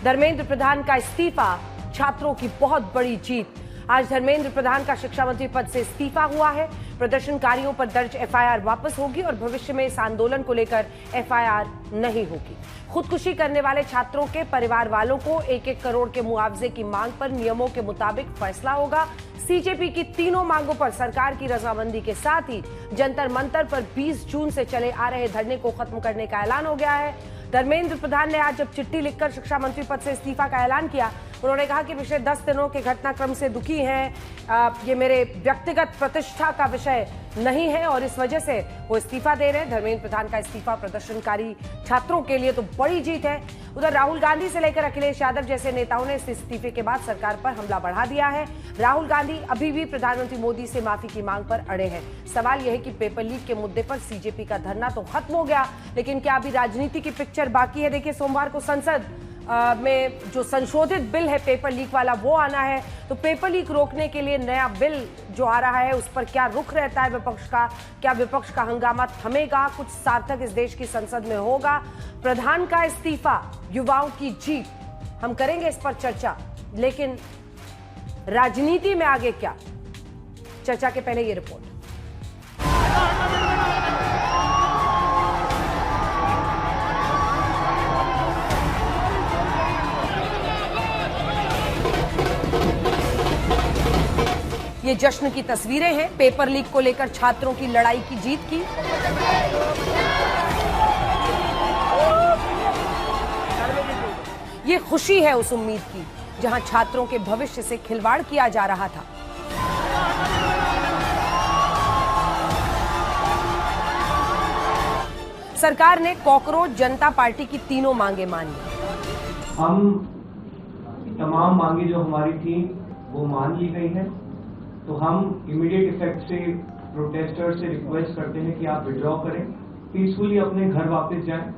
धर्मेंद्र प्रधान का इस्तीफा छात्रों की बहुत बड़ी जीत। आज धर्मेंद्र प्रधान का शिक्षा मंत्री पद से इस्तीफा हुआ है। प्रदर्शनकारियों पर दर्ज एफआईआर वापस होगी और भविष्य में इस आंदोलन को लेकर एफआईआर नहीं होगी। खुदकुशी करने वाले छात्रों के परिवार वालों को 1-1 करोड़ के मुआवजे की मांग पर नियमों के मुताबिक फैसला होगा। सीजेपी की तीनों मांगों पर सरकार की रजामंदी के साथ ही जंतर मंतर पर 20 जून से चले आ रहे धरने को खत्म करने का ऐलान हो गया है। धर्मेंद्र प्रधान ने आज जब चिट्ठी लिखकर शिक्षा मंत्री पद से इस्तीफा का ऐलान किया, उन्होंने कहा कि पिछले 10 दिनों के घटनाक्रम से दुखी हैं। ये मेरे व्यक्तिगत प्रतिष्ठा का विषय नहीं है और इस वजह से वो इस्तीफा दे रहे हैं। धर्मेंद्र प्रधान का इस्तीफा प्रदर्शनकारी छात्रों के लिए तो बड़ी जीत है। उधर राहुल गांधी से लेकर अखिलेश यादव जैसे नेताओं ने इस इस्तीफे के बाद सरकार पर हमला बढ़ा दिया है। राहुल गांधी अभी भी प्रधानमंत्री मोदी से माफी की मांग पर अड़े हैं। सवाल यह है कि पेपर लीक के मुद्दे पर सीजेपी का धरना तो खत्म हो गया, लेकिन क्या अभी राजनीति की पिक्चर बाकी है? देखिए, सोमवार को संसद में जो संशोधित बिल है पेपर लीक वाला वो आना है, तो पेपर लीक रोकने के लिए नया बिल जो आ रहा है उस पर क्या रुख रहता है विपक्ष का? क्या विपक्ष का हंगामा थमेगा? कुछ सार्थक इस देश की संसद में होगा? प्रधान का इस्तीफा, युवाओं की जीत, हम करेंगे इस पर चर्चा। लेकिन राजनीति में आगे क्या? चर्चा के पहले ये रिपोर्ट। ये जश्न की तस्वीरें हैं पेपर लीक को लेकर छात्रों की लड़ाई की जीत की। ये खुशी है उस उम्मीद की जहां छात्रों के भविष्य से खिलवाड़ किया जा रहा था। सरकार ने कॉकरोच जनता पार्टी की तीनों मांगे मानी। हम तमाम मांगे जो हमारी थी वो मान ली गई है, तो हम इमीडिएट इफेक्ट से प्रोटेस्टर्स से रिक्वेस्ट करते हैं कि आप विड्रॉ करें, पीसफुली अपने घर वापस जाएं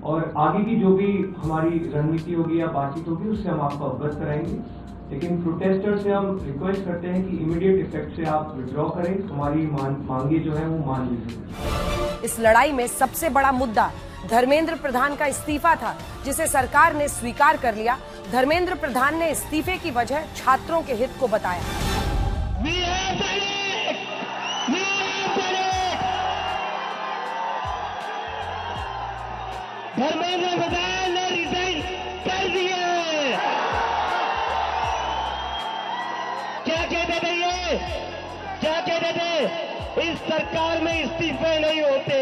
और आगे की जो भी हमारी रणनीति होगी या बातचीत होगी उससे हम आपको अवगत कराएंगे। लेकिन प्रोटेस्टर्स से हम रिक्वेस्ट करते हैं कि इमीडिएट इफेक्ट से आप विड्रॉ करें, हमारी मांगे जो है वो मान लीजिए। इस लड़ाई में सबसे बड़ा मुद्दा धर्मेंद्र प्रधान का इस्तीफा था, जिसे सरकार ने स्वीकार कर लिया। धर्मेंद्र प्रधान ने इस्तीफे की वजह छात्रों के हित को बताया। धर्मेंद्र प्रधान ने रिजाइन कर दिया है। क्या कहते थे ये? क्या कहते थे? इस सरकार में इस्तीफे नहीं होते।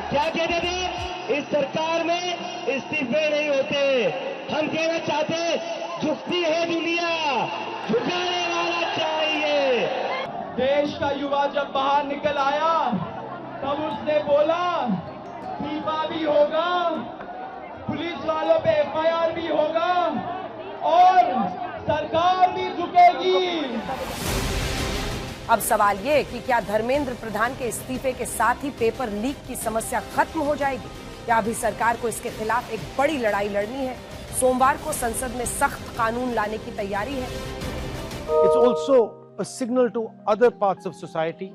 क्या कहते थे? इस सरकार में इस्तीफे नहीं होते। हम कहना चाहते, झुकती है दुनिया, झुकाने वाला चाहिए। देश का युवा जब बाहर निकल आया तब उसने बोला इस्तीफा भी होगा, पुलिस वालों पे एफआईआर भी होगा और सरकार भी झुकेगी। अब सवाल ये कि क्या धर्मेंद्र प्रधान के इस्तीफे के साथ ही पेपर लीक की समस्या खत्म हो जाएगी या अभी सरकार को इसके खिलाफ एक बड़ी लड़ाई लड़नी है? सोमवार को संसद में सख्त कानून लाने की तैयारी है। It's also a signal to other parts of society,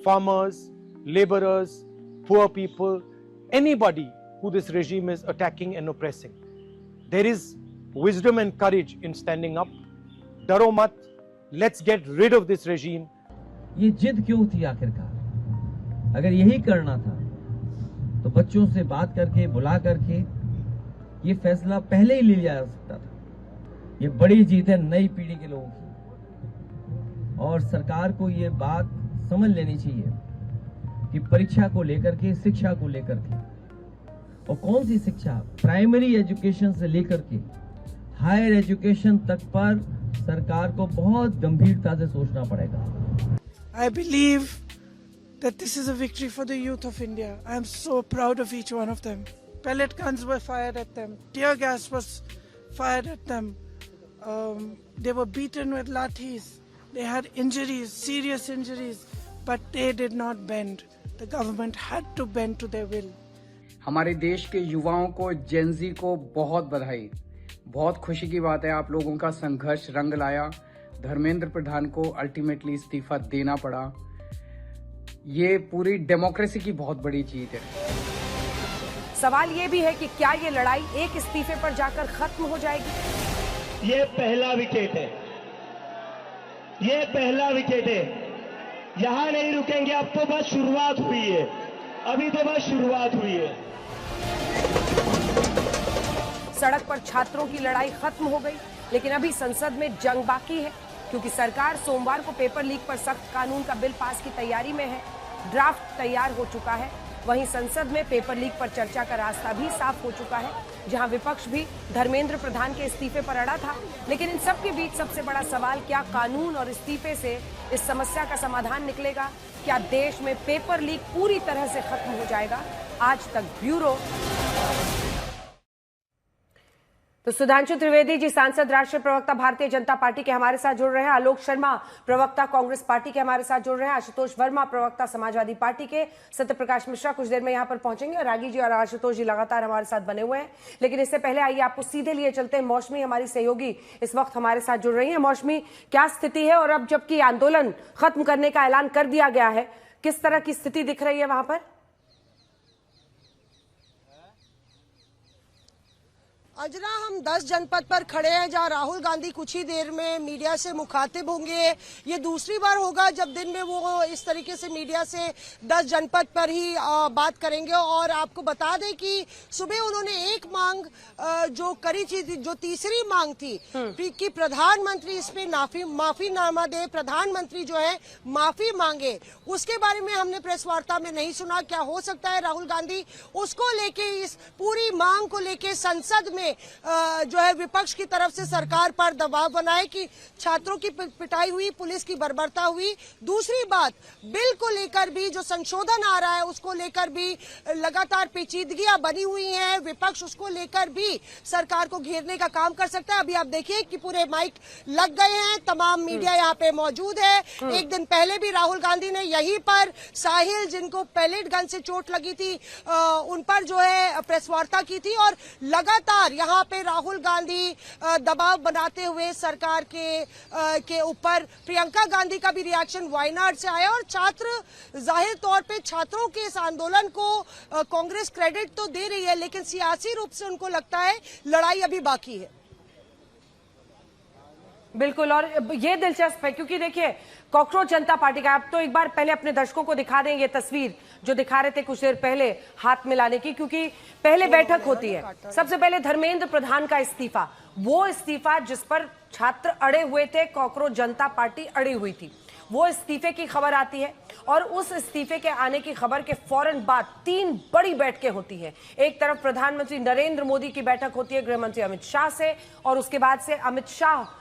farmers, laborers, poor people, anybody who this regime is attacking and oppressing. There is wisdom and courage in standing up. डरो मत, let's get rid of this regime. ये जिद क्यों थी आखिरकार? अगर यही करना था तो बच्चों से बात करके, बुला करके ये फैसला पहले ही ले लिया जा सकता था। ये बड़ी जीत है नई पीढ़ी के लोगों की और सरकार को ये बात समझ लेनी चाहिए कि परीक्षा को लेकर के, शिक्षा को लेकर के, और कौन सी शिक्षा, प्राइमरी एजुकेशन से लेकर के हायर एजुकेशन तक पर सरकार को बहुत गंभीरता से सोचना पड़ेगा। I believe that this is a victory for the youth of India. I am so proud of each one of them. Pellet guns were fired at them. Tear gas was fired at them. They were beaten with lathis. They had injuries, serious injuries, but they did not bend. The government had to bend to their will. हमारे देश के युवाओं को, Gen Z को बहुत बधाई। बहुत खुशी की बात है, आप लोगों का संघर्ष रंग लाया। धर्मेंद्र प्रधान को अल्टीमेटली इस्तीफा देना पड़ा। ये पूरी डेमोक्रेसी की बहुत बड़ी जीत है। सवाल ये भी है कि क्या ये लड़ाई एक इस्तीफे पर जाकर खत्म हो जाएगी? ये पहला विकेट है, ये पहला विकेट है। यहां नहीं रुकेंगे, अब तो बस शुरुआत हुई है, अभी तो बस शुरुआत हुई है। सड़क पर छात्रों की लड़ाई खत्म हो गई, लेकिन अभी संसद में जंग बाकी है, क्योंकि सरकार सोमवार को पेपर लीक पर सख्त कानून का बिल पास की तैयारी में है। ड्राफ्ट तैयार हो चुका है। वहीं संसद में पेपर लीक पर चर्चा का रास्ता भी साफ हो चुका है, जहां विपक्ष भी धर्मेंद्र प्रधान के इस्तीफे पर अड़ा था। लेकिन इन सब के बीच सबसे बड़ा सवाल, क्या कानून और इस्तीफे से इस समस्या का समाधान निकलेगा? क्या देश में पेपर लीक पूरी तरह से खत्म हो जाएगा? आज तक ब्यूरो। तो सुधांशु त्रिवेदी जी, सांसद, राष्ट्रीय प्रवक्ता भारतीय जनता पार्टी के हमारे साथ जुड़ रहे हैं। आलोक शर्मा, प्रवक्ता कांग्रेस पार्टी के हमारे साथ जुड़ रहे हैं। आशुतोष वर्मा, प्रवक्ता समाजवादी पार्टी के। सत्यप्रकाश मिश्रा कुछ देर में यहां पर पहुंचेंगे और रागी जी और आशुतोष जी लगातार हमारे साथ बने हुए हैं। लेकिन इससे पहले आइए आपको सीधे लिए चलते हैं। मौसमी हमारी सहयोगी इस वक्त हमारे साथ जुड़ रही है। मौसमी, क्या स्थिति है? और अब जबकि आंदोलन खत्म करने का ऐलान कर दिया गया है, किस तरह की स्थिति दिख रही है वहां पर? अजरा, हम 10 जनपद पर खड़े हैं, जहां राहुल गांधी कुछ ही देर में मीडिया से मुखातिब होंगे। ये दूसरी बार होगा जब दिन में वो इस तरीके से मीडिया से 10 जनपद पर ही बात करेंगे। और आपको बता दें कि सुबह उन्होंने एक मांग जो करी थी, जो तीसरी मांग थी कि प्रधानमंत्री इसमें माफीनामा दे, प्रधानमंत्री जो है माफी मांगे। उसके बारे में हमने प्रेस वार्ता में नहीं सुना। क्या हो सकता है राहुल गांधी उसको लेके, इस पूरी मांग को लेके संसद में जो है विपक्ष की तरफ से सरकार पर दबाव बनाए कि छात्रों की पिटाई हुई, पुलिस की बर्बरता हुई। दूसरी बात, बिल को लेकर भी जो संशोधन आ रहा है उसको लेकर भी लगातार पेचीदगियां बनी हुई हैं। विपक्ष उसको लेकर भी सरकार को घेरने का काम कर सकता है। अभी आप देखिए कि पूरे माइक लग गए हैं, तमाम मीडिया यहाँ पे मौजूद है। एक दिन पहले भी राहुल गांधी ने यहीं पर साहिल, जिनको पैलेट गन से चोट लगी थी, उन पर जो है प्रेस वार्ता की थी। और लगातार यहाँ पे राहुल गांधी दबाव बनाते हुए सरकार के ऊपर। प्रियंका गांधी का भी रिएक्शन वायनाड से आया। और छात्र, जाहिर तौर पे छात्रों के इस आंदोलन को कांग्रेस क्रेडिट तो दे रही है, लेकिन सियासी रूप से उनको लगता है लड़ाई अभी बाकी है। बिल्कुल, और ये दिलचस्प है क्योंकि देखिए, कॉकरोच जनता पार्टी का, आप तो एक बार पहले अपने दर्शकों को दिखा दें ये तस्वीर जो दिखा रहे थे कुछ देर पहले हाथ मिलाने की, क्योंकि पहले बैठक होती है। सबसे पहले धर्मेंद्र प्रधान का इस्तीफा, वो इस्तीफा जिस पर छात्र अड़े हुए थे, कॉकरोच जनता पार्टी अड़ी हुई थी, वो इस्तीफे की खबर आती है। और उस इस्तीफे के आने की खबर के फौरन बाद 3 बड़ी बैठकें होती है। एक तरफ प्रधानमंत्री नरेंद्र मोदी की बैठक होती है गृहमंत्री अमित शाह से, और उसके बाद से अमित शाह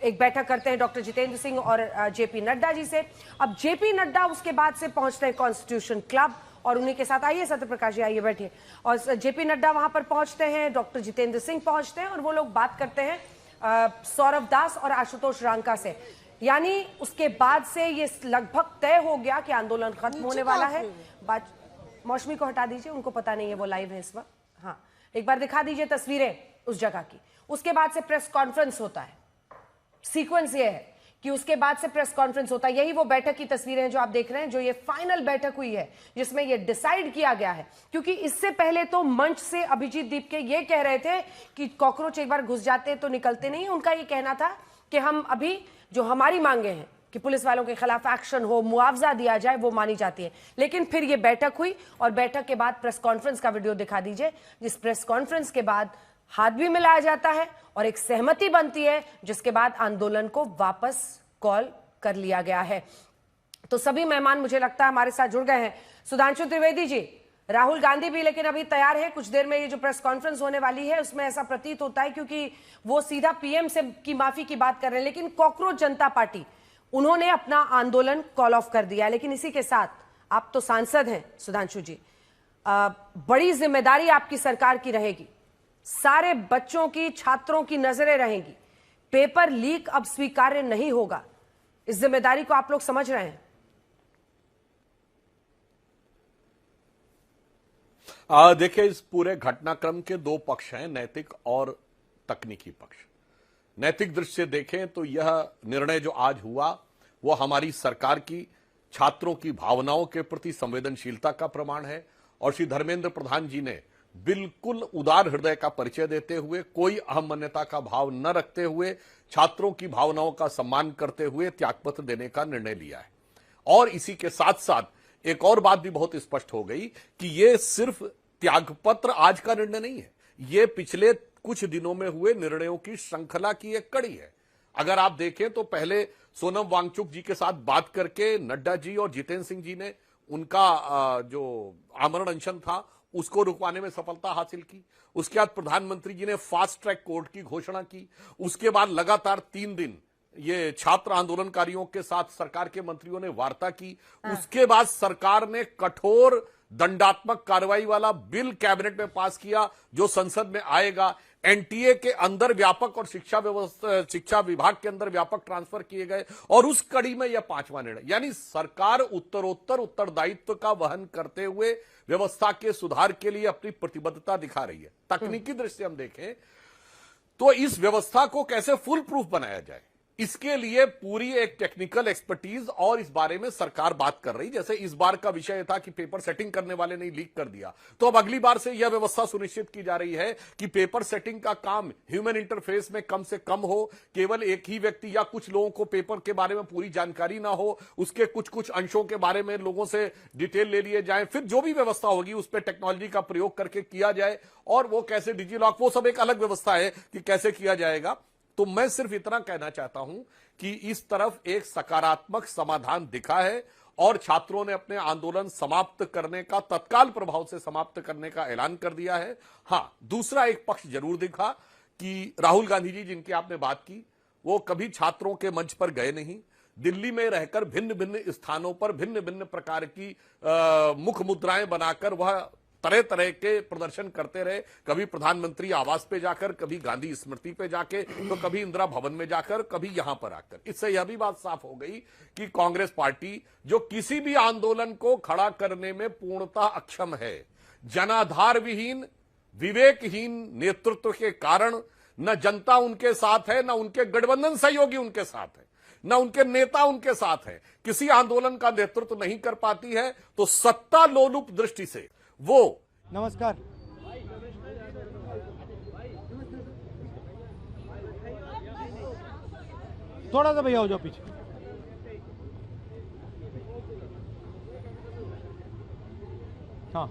एक बैठक करते हैं डॉक्टर जितेंद्र सिंह और जेपी नड्डा जी से। अब जेपी नड्डा उसके बाद से पहुंचते हैं कॉन्स्टिट्यूशन क्लब, और उन्हीं के साथ, आइए सत्यप्रकाश जी, आइए बैठिए। और जेपी नड्डा वहां पर पहुंचते हैं, डॉक्टर जितेंद्र सिंह पहुंचते हैं, और वो लोग बात करते हैं सौरभ दास और आशुतोष रांका से। यानी उसके बाद से ये लगभग तय हो गया कि आंदोलन खत्म होने वाला है। बात मौसमी को हटा दीजिए, उनको पता नहीं है, वो लाइव है इस वक्त। हाँ, एक बार दिखा दीजिए तस्वीरें उस जगह की। उसके बाद से प्रेस कॉन्फ्रेंस होता है। सीक्वेंस ये है कि उसके बाद से प्रेस कॉन्फ्रेंस होता है। यही वो बैठक की तस्वीरें हैं जो आप देख रहे हैं, जो ये फाइनल बैठक हुई है जिसमें ये डिसाइड किया गया है। क्योंकि इससे पहले तो मंच से अभिजीत दीपके ये कह रहे थे कि कॉकरोच एक बार घुस जाते तो निकलते नहीं। उनका ये कहना था कि हम अभी जो हमारी मांगे हैं कि पुलिस वालों के खिलाफ एक्शन हो, मुआवजा दिया जाए, वो मानी जाती है। लेकिन फिर ये बैठक हुई, और बैठक के बाद प्रेस कॉन्फ्रेंस का वीडियो दिखा दीजिए, जिस प्रेस कॉन्फ्रेंस के बाद हाथ भी मिलाया जाता है और एक सहमति बनती है, जिसके बाद आंदोलन को वापस कॉल कर लिया गया है। तो सभी मेहमान मुझे लगता है हमारे साथ जुड़ गए हैं। सुधांशु त्रिवेदी जी, राहुल गांधी भी लेकिन अभी तैयार है। कुछ देर में ये जो प्रेस कॉन्फ्रेंस होने वाली है उसमें ऐसा प्रतीत होता है क्योंकि वो सीधा पीएम से की माफी की बात कर रहे हैं। लेकिन कॉकरोच जनता पार्टी, उन्होंने अपना आंदोलन कॉल ऑफ कर दिया। लेकिन इसी के साथ आप तो सांसद हैं सुधांशु जी, बड़ी जिम्मेदारी आपकी सरकार की रहेगी। सारे बच्चों की, छात्रों की नजरें रहेंगी। पेपर लीक अब स्वीकार्य नहीं होगा। इस जिम्मेदारी को आप लोग समझ रहे हैं? देखिए, इस पूरे घटनाक्रम के 2 पक्ष हैं, नैतिक और तकनीकी पक्ष। नैतिक दृष्टि से देखें तो यह निर्णय जो आज हुआ वो हमारी सरकार की छात्रों की भावनाओं के प्रति संवेदनशीलता का प्रमाण है, और श्री धर्मेंद्र प्रधान जी ने बिल्कुल उदार हृदय का परिचय देते हुए, कोई अहमन्यता का भाव न रखते हुए, छात्रों की भावनाओं का सम्मान करते हुए त्यागपत्र देने का निर्णय लिया है। और इसी के साथ साथ एक और बात भी बहुत स्पष्ट हो गई कि यह सिर्फ त्यागपत्र आज का निर्णय नहीं है, यह पिछले कुछ दिनों में हुए निर्णयों की श्रृंखला की एक कड़ी है। अगर आप देखें तो पहले सोनम वांगचुक जी के साथ बात करके नड्डा जी और जितेंद्र सिंह जी ने उनका जो आमरण अनशन था उसको रुकवाने में सफलता हासिल की। उसके बाद प्रधानमंत्री जी ने फास्ट ट्रैक कोर्ट की घोषणा की। उसके बाद लगातार 3 दिन ये छात्र आंदोलनकारियों के साथ सरकार के मंत्रियों ने वार्ता की। उसके बाद सरकार ने कठोर दंडात्मक कार्रवाई वाला बिल कैबिनेट में पास किया जो संसद में आएगा। एनटीए के अंदर व्यापक और शिक्षा विभाग के अंदर व्यापक ट्रांसफर किए गए और उस कड़ी में यह 5वां निर्णय, यानी सरकार उत्तरोत्तर उत्तरदायित्व का वहन करते हुए व्यवस्था के सुधार के लिए अपनी प्रतिबद्धता दिखा रही है। तकनीकी दृष्टि से हम देखें तो इस व्यवस्था को कैसे फुल प्रूफ बनाया जाए, इसके लिए पूरी एक टेक्निकल एक्सपर्टीज और इस बारे में सरकार बात कर रही। जैसे इस बार का विषय था कि पेपर सेटिंग करने वाले ने लीक कर दिया, तो अब अगली बार से यह व्यवस्था सुनिश्चित की जा रही है कि पेपर सेटिंग का काम ह्यूमन इंटरफेस में कम से कम हो, केवल एक ही व्यक्ति या कुछ लोगों को पेपर के बारे में पूरी जानकारी ना हो, उसके कुछ कुछ अंशों के बारे में लोगों से डिटेल ले लिए जाए, फिर जो भी व्यवस्था होगी उस पर टेक्नोलॉजी का प्रयोग करके किया जाए। और वो कैसे डिजिलॉक, वो सब एक अलग व्यवस्था है कि कैसे किया जाएगा। तो मैं सिर्फ इतना कहना चाहता हूं कि इस तरफ एक सकारात्मक समाधान दिखा है और छात्रों ने अपने आंदोलन समाप्त करने का, तत्काल प्रभाव से समाप्त करने का ऐलान कर दिया है। हां, दूसरा एक पक्ष जरूर दिखा कि राहुल गांधी जी जिनकी आपने बात की, वो कभी छात्रों के मंच पर गए नहीं। दिल्ली में रहकर भिन्न भिन्न स्थानों पर भिन्न भिन्न प्रकार की मुख मुद्राएं बनाकर वह तरह तरह के प्रदर्शन करते रहे। कभी प्रधानमंत्री आवास पे जाकर, कभी गांधी स्मृति पे जाके, तो कभी इंदिरा भवन में जाकर, कभी यहां पर आकर। इससे यह भी बात साफ हो गई कि कांग्रेस पार्टी जो किसी भी आंदोलन को खड़ा करने में पूर्णतः अक्षम है, जनाधार विहीन, विवेकहीन नेतृत्व के कारण न जनता उनके साथ है, न उनके गठबंधन सहयोगी उनके साथ है, न उनके नेता उनके साथ है, किसी आंदोलन का नेतृत्व नहीं कर पाती है, तो सत्ता लोलुप दृष्टि से वो। नमस्कार। थोड़ा सा भैया हो जाओ पीछे। हाँ,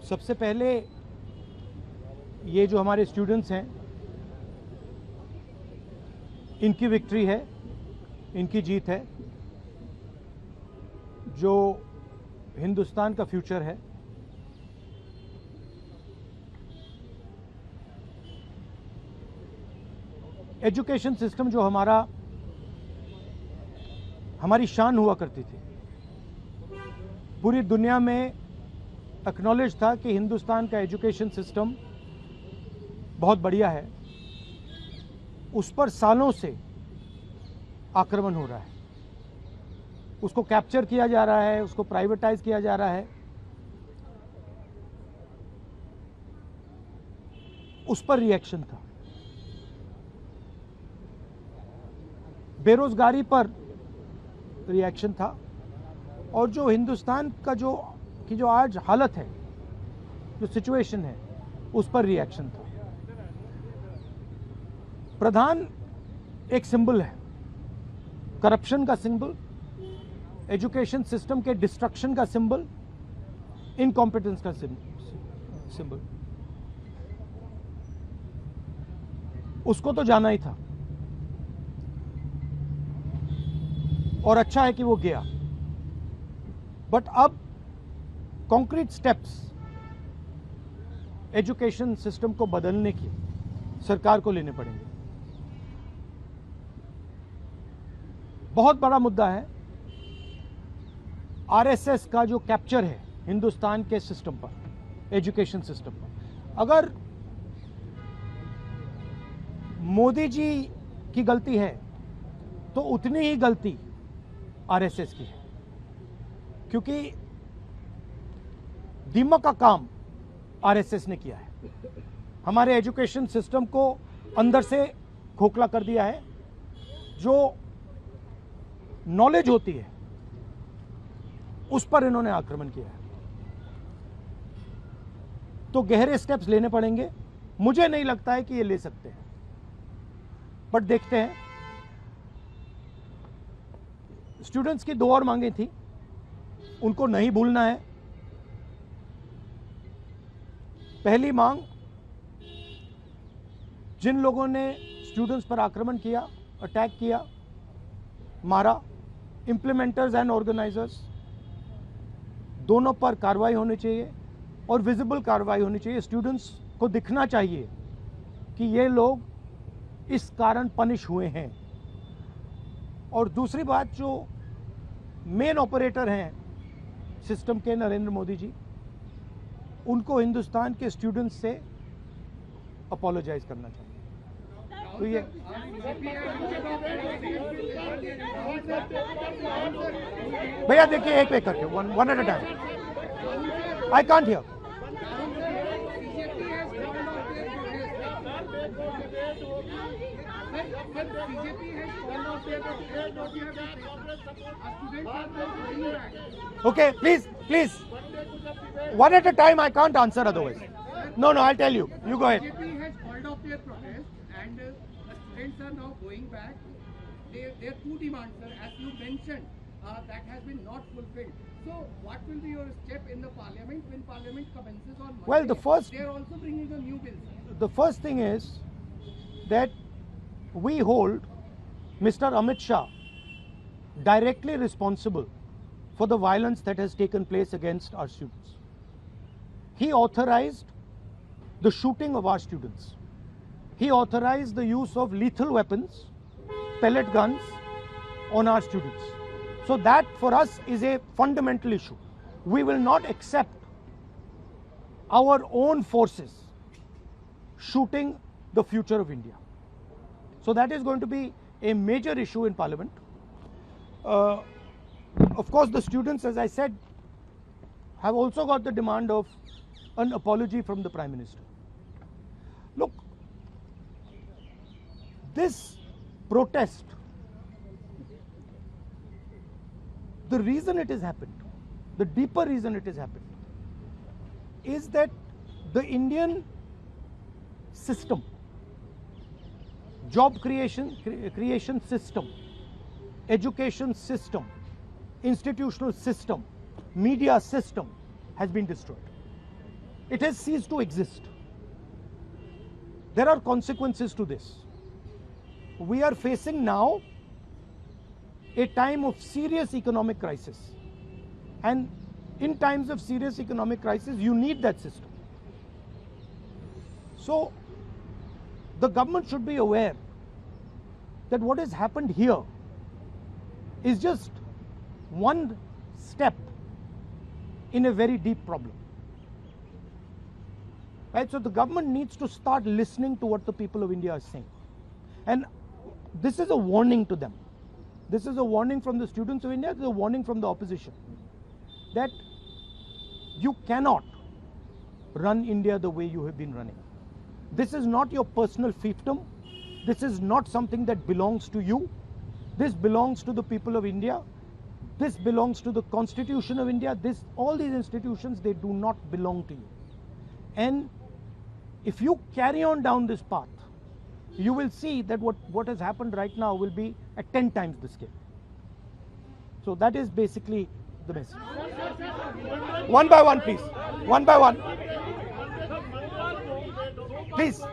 सबसे पहले ये जो हमारे स्टूडेंट्स हैं, इनकी विक्ट्री है, इनकी जीत है। जो हिंदुस्तान का फ्यूचर है, एजुकेशन सिस्टम जो हमारी शान हुआ करती थी, पूरी दुनिया में एक्नॉलेज था कि हिंदुस्तान का एजुकेशन सिस्टम बहुत बढ़िया है। उस पर सालों से आक्रमण हो रहा है, उसको कैप्चर किया जा रहा है, उसको प्राइवेटाइज किया जा रहा है, उस पर रिएक्शन था। बेरोजगारी पर रिएक्शन था और जो हिंदुस्तान का जो आज हालत है, जो सिचुएशन है, उस पर रिएक्शन था। प्रधान एक सिंबल है, करप्शन का सिंबल, एजुकेशन सिस्टम के डिस्ट्रक्शन का सिंबल, इनकॉम्पिटेंस का सिंबल। उसको तो जाना ही था और अच्छा है कि वो गया। बट अब कॉन्क्रीट स्टेप्स एजुकेशन सिस्टम को बदलने की सरकार को लेने पड़ेंगे। बहुत बड़ा मुद्दा है आरएसएस का जो कैप्चर है हिंदुस्तान के सिस्टम पर, एजुकेशन सिस्टम पर। अगर मोदी जी की गलती है तो उतनी ही गलती आरएसएस की है, क्योंकि दीमक का काम आरएसएस ने किया है। हमारे एजुकेशन सिस्टम को अंदर से खोखला कर दिया है। जो नॉलेज होती है उस पर इन्होंने आक्रमण किया है। तो गहरे स्टेप्स लेने पड़ेंगे। मुझे नहीं लगता है कि ये ले सकते हैं, बट देखते हैं। स्टूडेंट्स की 2 और मांगे थी, उनको नहीं भूलना है। पहली मांग, जिन लोगों ने स्टूडेंट्स पर आक्रमण किया, अटैक किया, मारा, इंप्लीमेंटर्स एंड ऑर्गेनाइजर्स, दोनों पर कार्रवाई होनी चाहिए और विजिबल कार्रवाई होनी चाहिए। स्टूडेंट्स को दिखना चाहिए कि ये लोग इस कारण पनिश हुए हैं। और दूसरी बात, जो मेन ऑपरेटर हैं सिस्टम के, नरेंद्र मोदी जी, उनको हिंदुस्तान के स्टूडेंट्स से अपोलोजाइज करना चाहिए। तो ये भैया देखिए, एक करके, one at a time. I can't hear. Okay, please. One at a time. I can't answer otherwise. No, I'll tell you. You go ahead. BJP has called off their protest, and the students are now going back. Their 2 demands, sir, as you mentioned, that has been not fulfilled. So, what will be your step in the parliament when parliament commences on Monday? Well, they are also bringing a new bill. The first thing is that we hold Mr. Amit Shah directly responsible for the violence that has taken place against our students. He authorized the shooting of our students. He authorized the use of lethal weapons, pellet guns on our students. So that for us is a fundamental issue. We will not accept our own forces shooting the future of India. So that is going to be a major issue in Parliament. Of course, the students, as I said, have also got the demand of an apology from the Prime Minister. Look, this protest, the reason it has happened, the deeper reason it has happened, is that the Indian system, job creation system, education system, institutional system, media system has been destroyed. It has ceased to exist. There are consequences to this. We are facing now a time of serious economic crisis. And in times of serious economic crisis, you need that system. So, the government should be aware that what has happened here is just one step in a very deep problem. Right? So the government needs to start listening to what the people of India are saying. And this is a warning to them. This is a warning from the students of India, this is a warning from the opposition, that you cannot run India the way you have been running. This is not your personal fiefdom. This is not something that belongs to you. This belongs to the people of India. This belongs to the Constitution of India. All these institutions, they do not belong to you. And if you carry on down this path, you will see that what has happened right now will be at 10 times the scale. So that is basically the message. One by one, please. One by one. Please.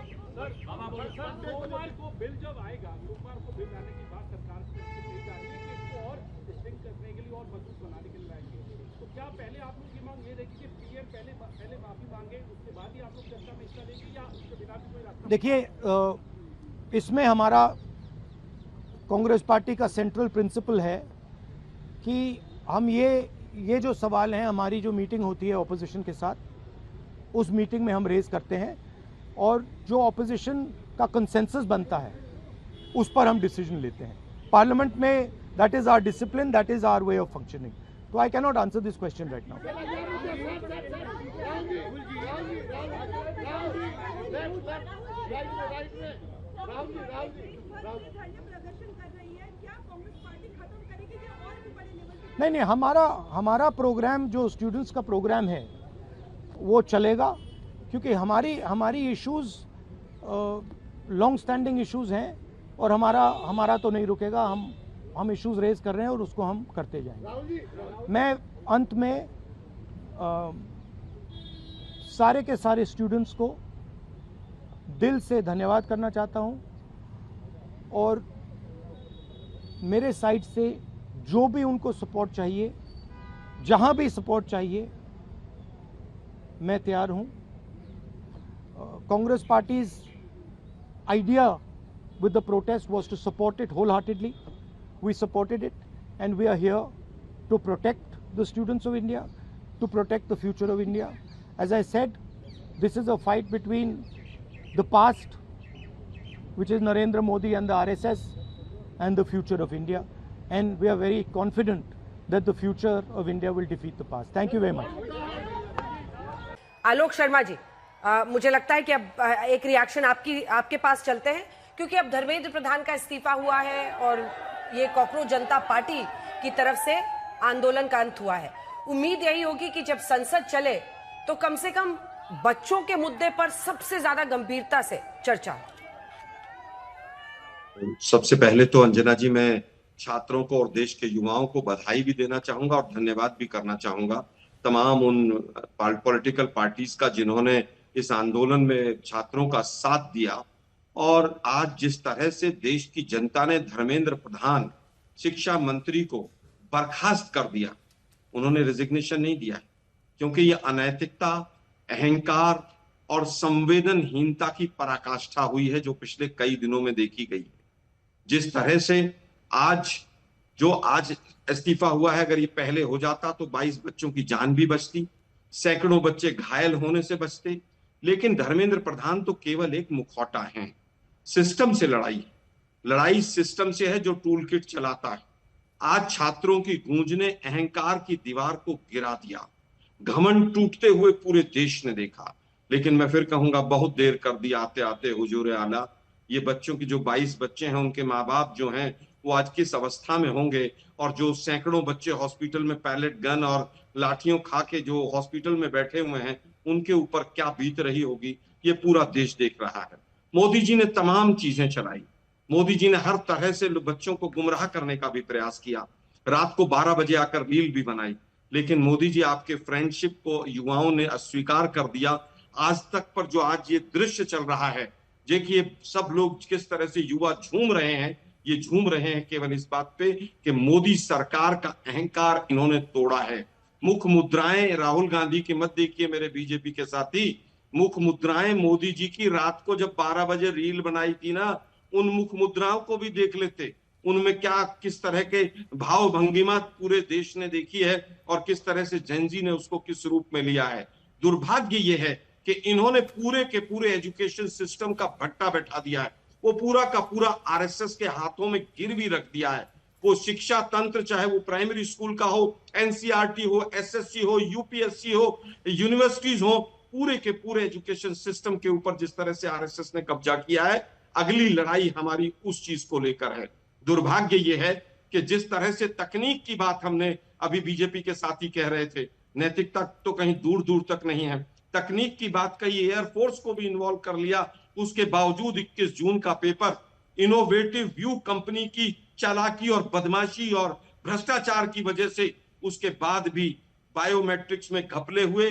देखिए, इसमें हमारा Congress party का central principal है कि हम ये जो सवाल हैं, हमारी जो मीटिंग होती है ऑपोजिशन के साथ, उस मीटिंग में हम रेज करते हैं और जो ऑपोजिशन का कंसेंसस बनता है उस पर हम डिसीजन लेते हैं पार्लियामेंट में. That is our discipline, that is our way of functioning. तो I cannot answer this question right now. धरने प्रदर्शन कर रही है नहीं, हमारा प्रोग्राम जो स्टूडेंट्स का प्रोग्राम है वो चलेगा, क्योंकि हमारी इश्यूज लॉन्ग स्टैंडिंग इश्यूज हैं और हमारा तो नहीं रुकेगा। हम इश्यूज रेज कर रहे हैं और उसको हम करते जाएंगे। मैं अंत में सारे के सारे स्टूडेंट्स को दिल से धन्यवाद करना चाहता हूं और मेरे साइड से जो भी उनको सपोर्ट चाहिए, जहां भी सपोर्ट चाहिए, मैं तैयार हूं। Congress parties idea with the protest was to support it wholeheartedly. We supported it and we are here to protect the students of India, to protect the future of India. As I said, this is a fight between the past, which is Narendra Modi and the RSS, and the future of India. And we are very confident that the future of India will defeat the past. Thank you very much. Alok Sharma ji, मुझे लगता है कि अब एक reaction आपके पास चलते हैं, क्योंकि अब धर्मेंद्र प्रधान का इस्तीफा हुआ है और ये कॉकरोच जनता पार्टी की तरफ से आंदोलन का अंत हुआ है। उम्मीद यही होगी कि जब संसद चले तो कम से कम बच्चों के मुद्दे पर सबसे ज्यादा गंभीरता से चर्चा। सबसे पहले तो अंजना जी, मैं छात्रों को और देश के युवाओं को बधाई भी देना चाहूंगा और धन्यवाद भी करना चाहूंगा। तमाम उन पॉलिटिकल पार्टीज का जिन्होंने इस आंदोलन में छात्रों का साथ दिया, और आज जिस तरह से देश की जनता ने धर्मेंद्र प्रधान शिक्षा मंत्री को बर्खास्त कर दिया, उन्होंने रेजिग्नेशन नहीं दिया, क्योंकि ये अनैतिकता, अहंकार और संवेदनहीनता की पराकाष्ठा हुई है जो पिछले कई दिनों में देखी गई है। जिस तरह से आज इस्तीफा हुआ है, अगर ये पहले हो जाता तो 22 बच्चों की जान भी बचती, सैकड़ों बच्चे घायल होने से बचते। लेकिन धर्मेंद्र प्रधान तो केवल एक मुखौटा हैं। सिस्टम से लड़ाई सिस्टम से है जो टूल किट चलाता है। आज छात्रों की गूंज ने अहंकार की दीवार को गिरा दिया, घमंड टूटते हुए पूरे देश ने देखा। लेकिन मैं फिर कहूंगा, बहुत देर कर दी आते आते हुजूर आला। ये बच्चों की जो 22 बच्चे हैं, उनके माँ बाप जो हैं वो आज किस अवस्था में होंगे, और जो सैकड़ों बच्चे हॉस्पिटल में पैलेट गन और लाठियों खा के जो हॉस्पिटल में बैठे हुए हैं, उनके ऊपर क्या बीत रही होगी, ये पूरा देश देख रहा है। मोदी जी ने तमाम चीजें चलाई। मोदी जी ने हर तरह से बच्चों को गुमराह करने का भी प्रयास किया, रात को 12 बजे आकर रील भी बनाई। लेकिन मोदी जी, आपके फ्रेंडशिप को युवाओं ने अस्वीकार कर दिया। आज तक पर जो आज ये दृश्य चल रहा है, देखिए सब लोग किस तरह से युवा झूम रहे हैं। ये झूम रहे हैं केवल इस बात पे कि मोदी सरकार का अहंकार इन्होंने तोड़ा है। मुख मुद्राएं राहुल गांधी की मत देखिए मेरे बीजेपी के साथी, मुख मुद्राएं मोदी जी की रात को जब 12 बजे रील बनाई थी ना, उन मुख मुद्राओं को भी देख लेते। उनमें क्या किस तरह के भाव भंगिमा पूरे देश ने देखी है और किस तरह से जेनजी ने उसको किस रूप में लिया है। दुर्भाग्य ये है कि इन्होंने पूरे के पूरे एजुकेशन सिस्टम का भट्टा बैठा दिया है। वो पूरा का पूरा आरएसएस के हाथों में गिरवी रख दिया है। वो शिक्षा तंत्र, चाहे वो प्राइमरी स्कूल का हो, एनसीईआरटी हो, एसएससी हो, यूपीएससी हो, यूनिवर्सिटीज हो, पूरे के पूरे एजुकेशन सिस्टम के ऊपर जिस तरह से आरएसएस ने कब्जा किया है, अगली लड़ाई हमारी उस चीज को लेकर है। दुर्भाग्य ये है कि जिस तरह से तकनीक की बात हमने अभी बीजेपी के साथी कह रहे थे, नैतिकता तो कहीं दूर दूर तक नहीं है। तकनीक की बात कही, एयरफोर्स को भी इन्वॉल्व कर लिया, उसके बावजूद 21 जून का पेपर इनोवेटिव व्यू कंपनी की चालाकी और बदमाशी और भ्रष्टाचार की वजह से उसके बाद भी बायोमेट्रिक्स में घपले हुए।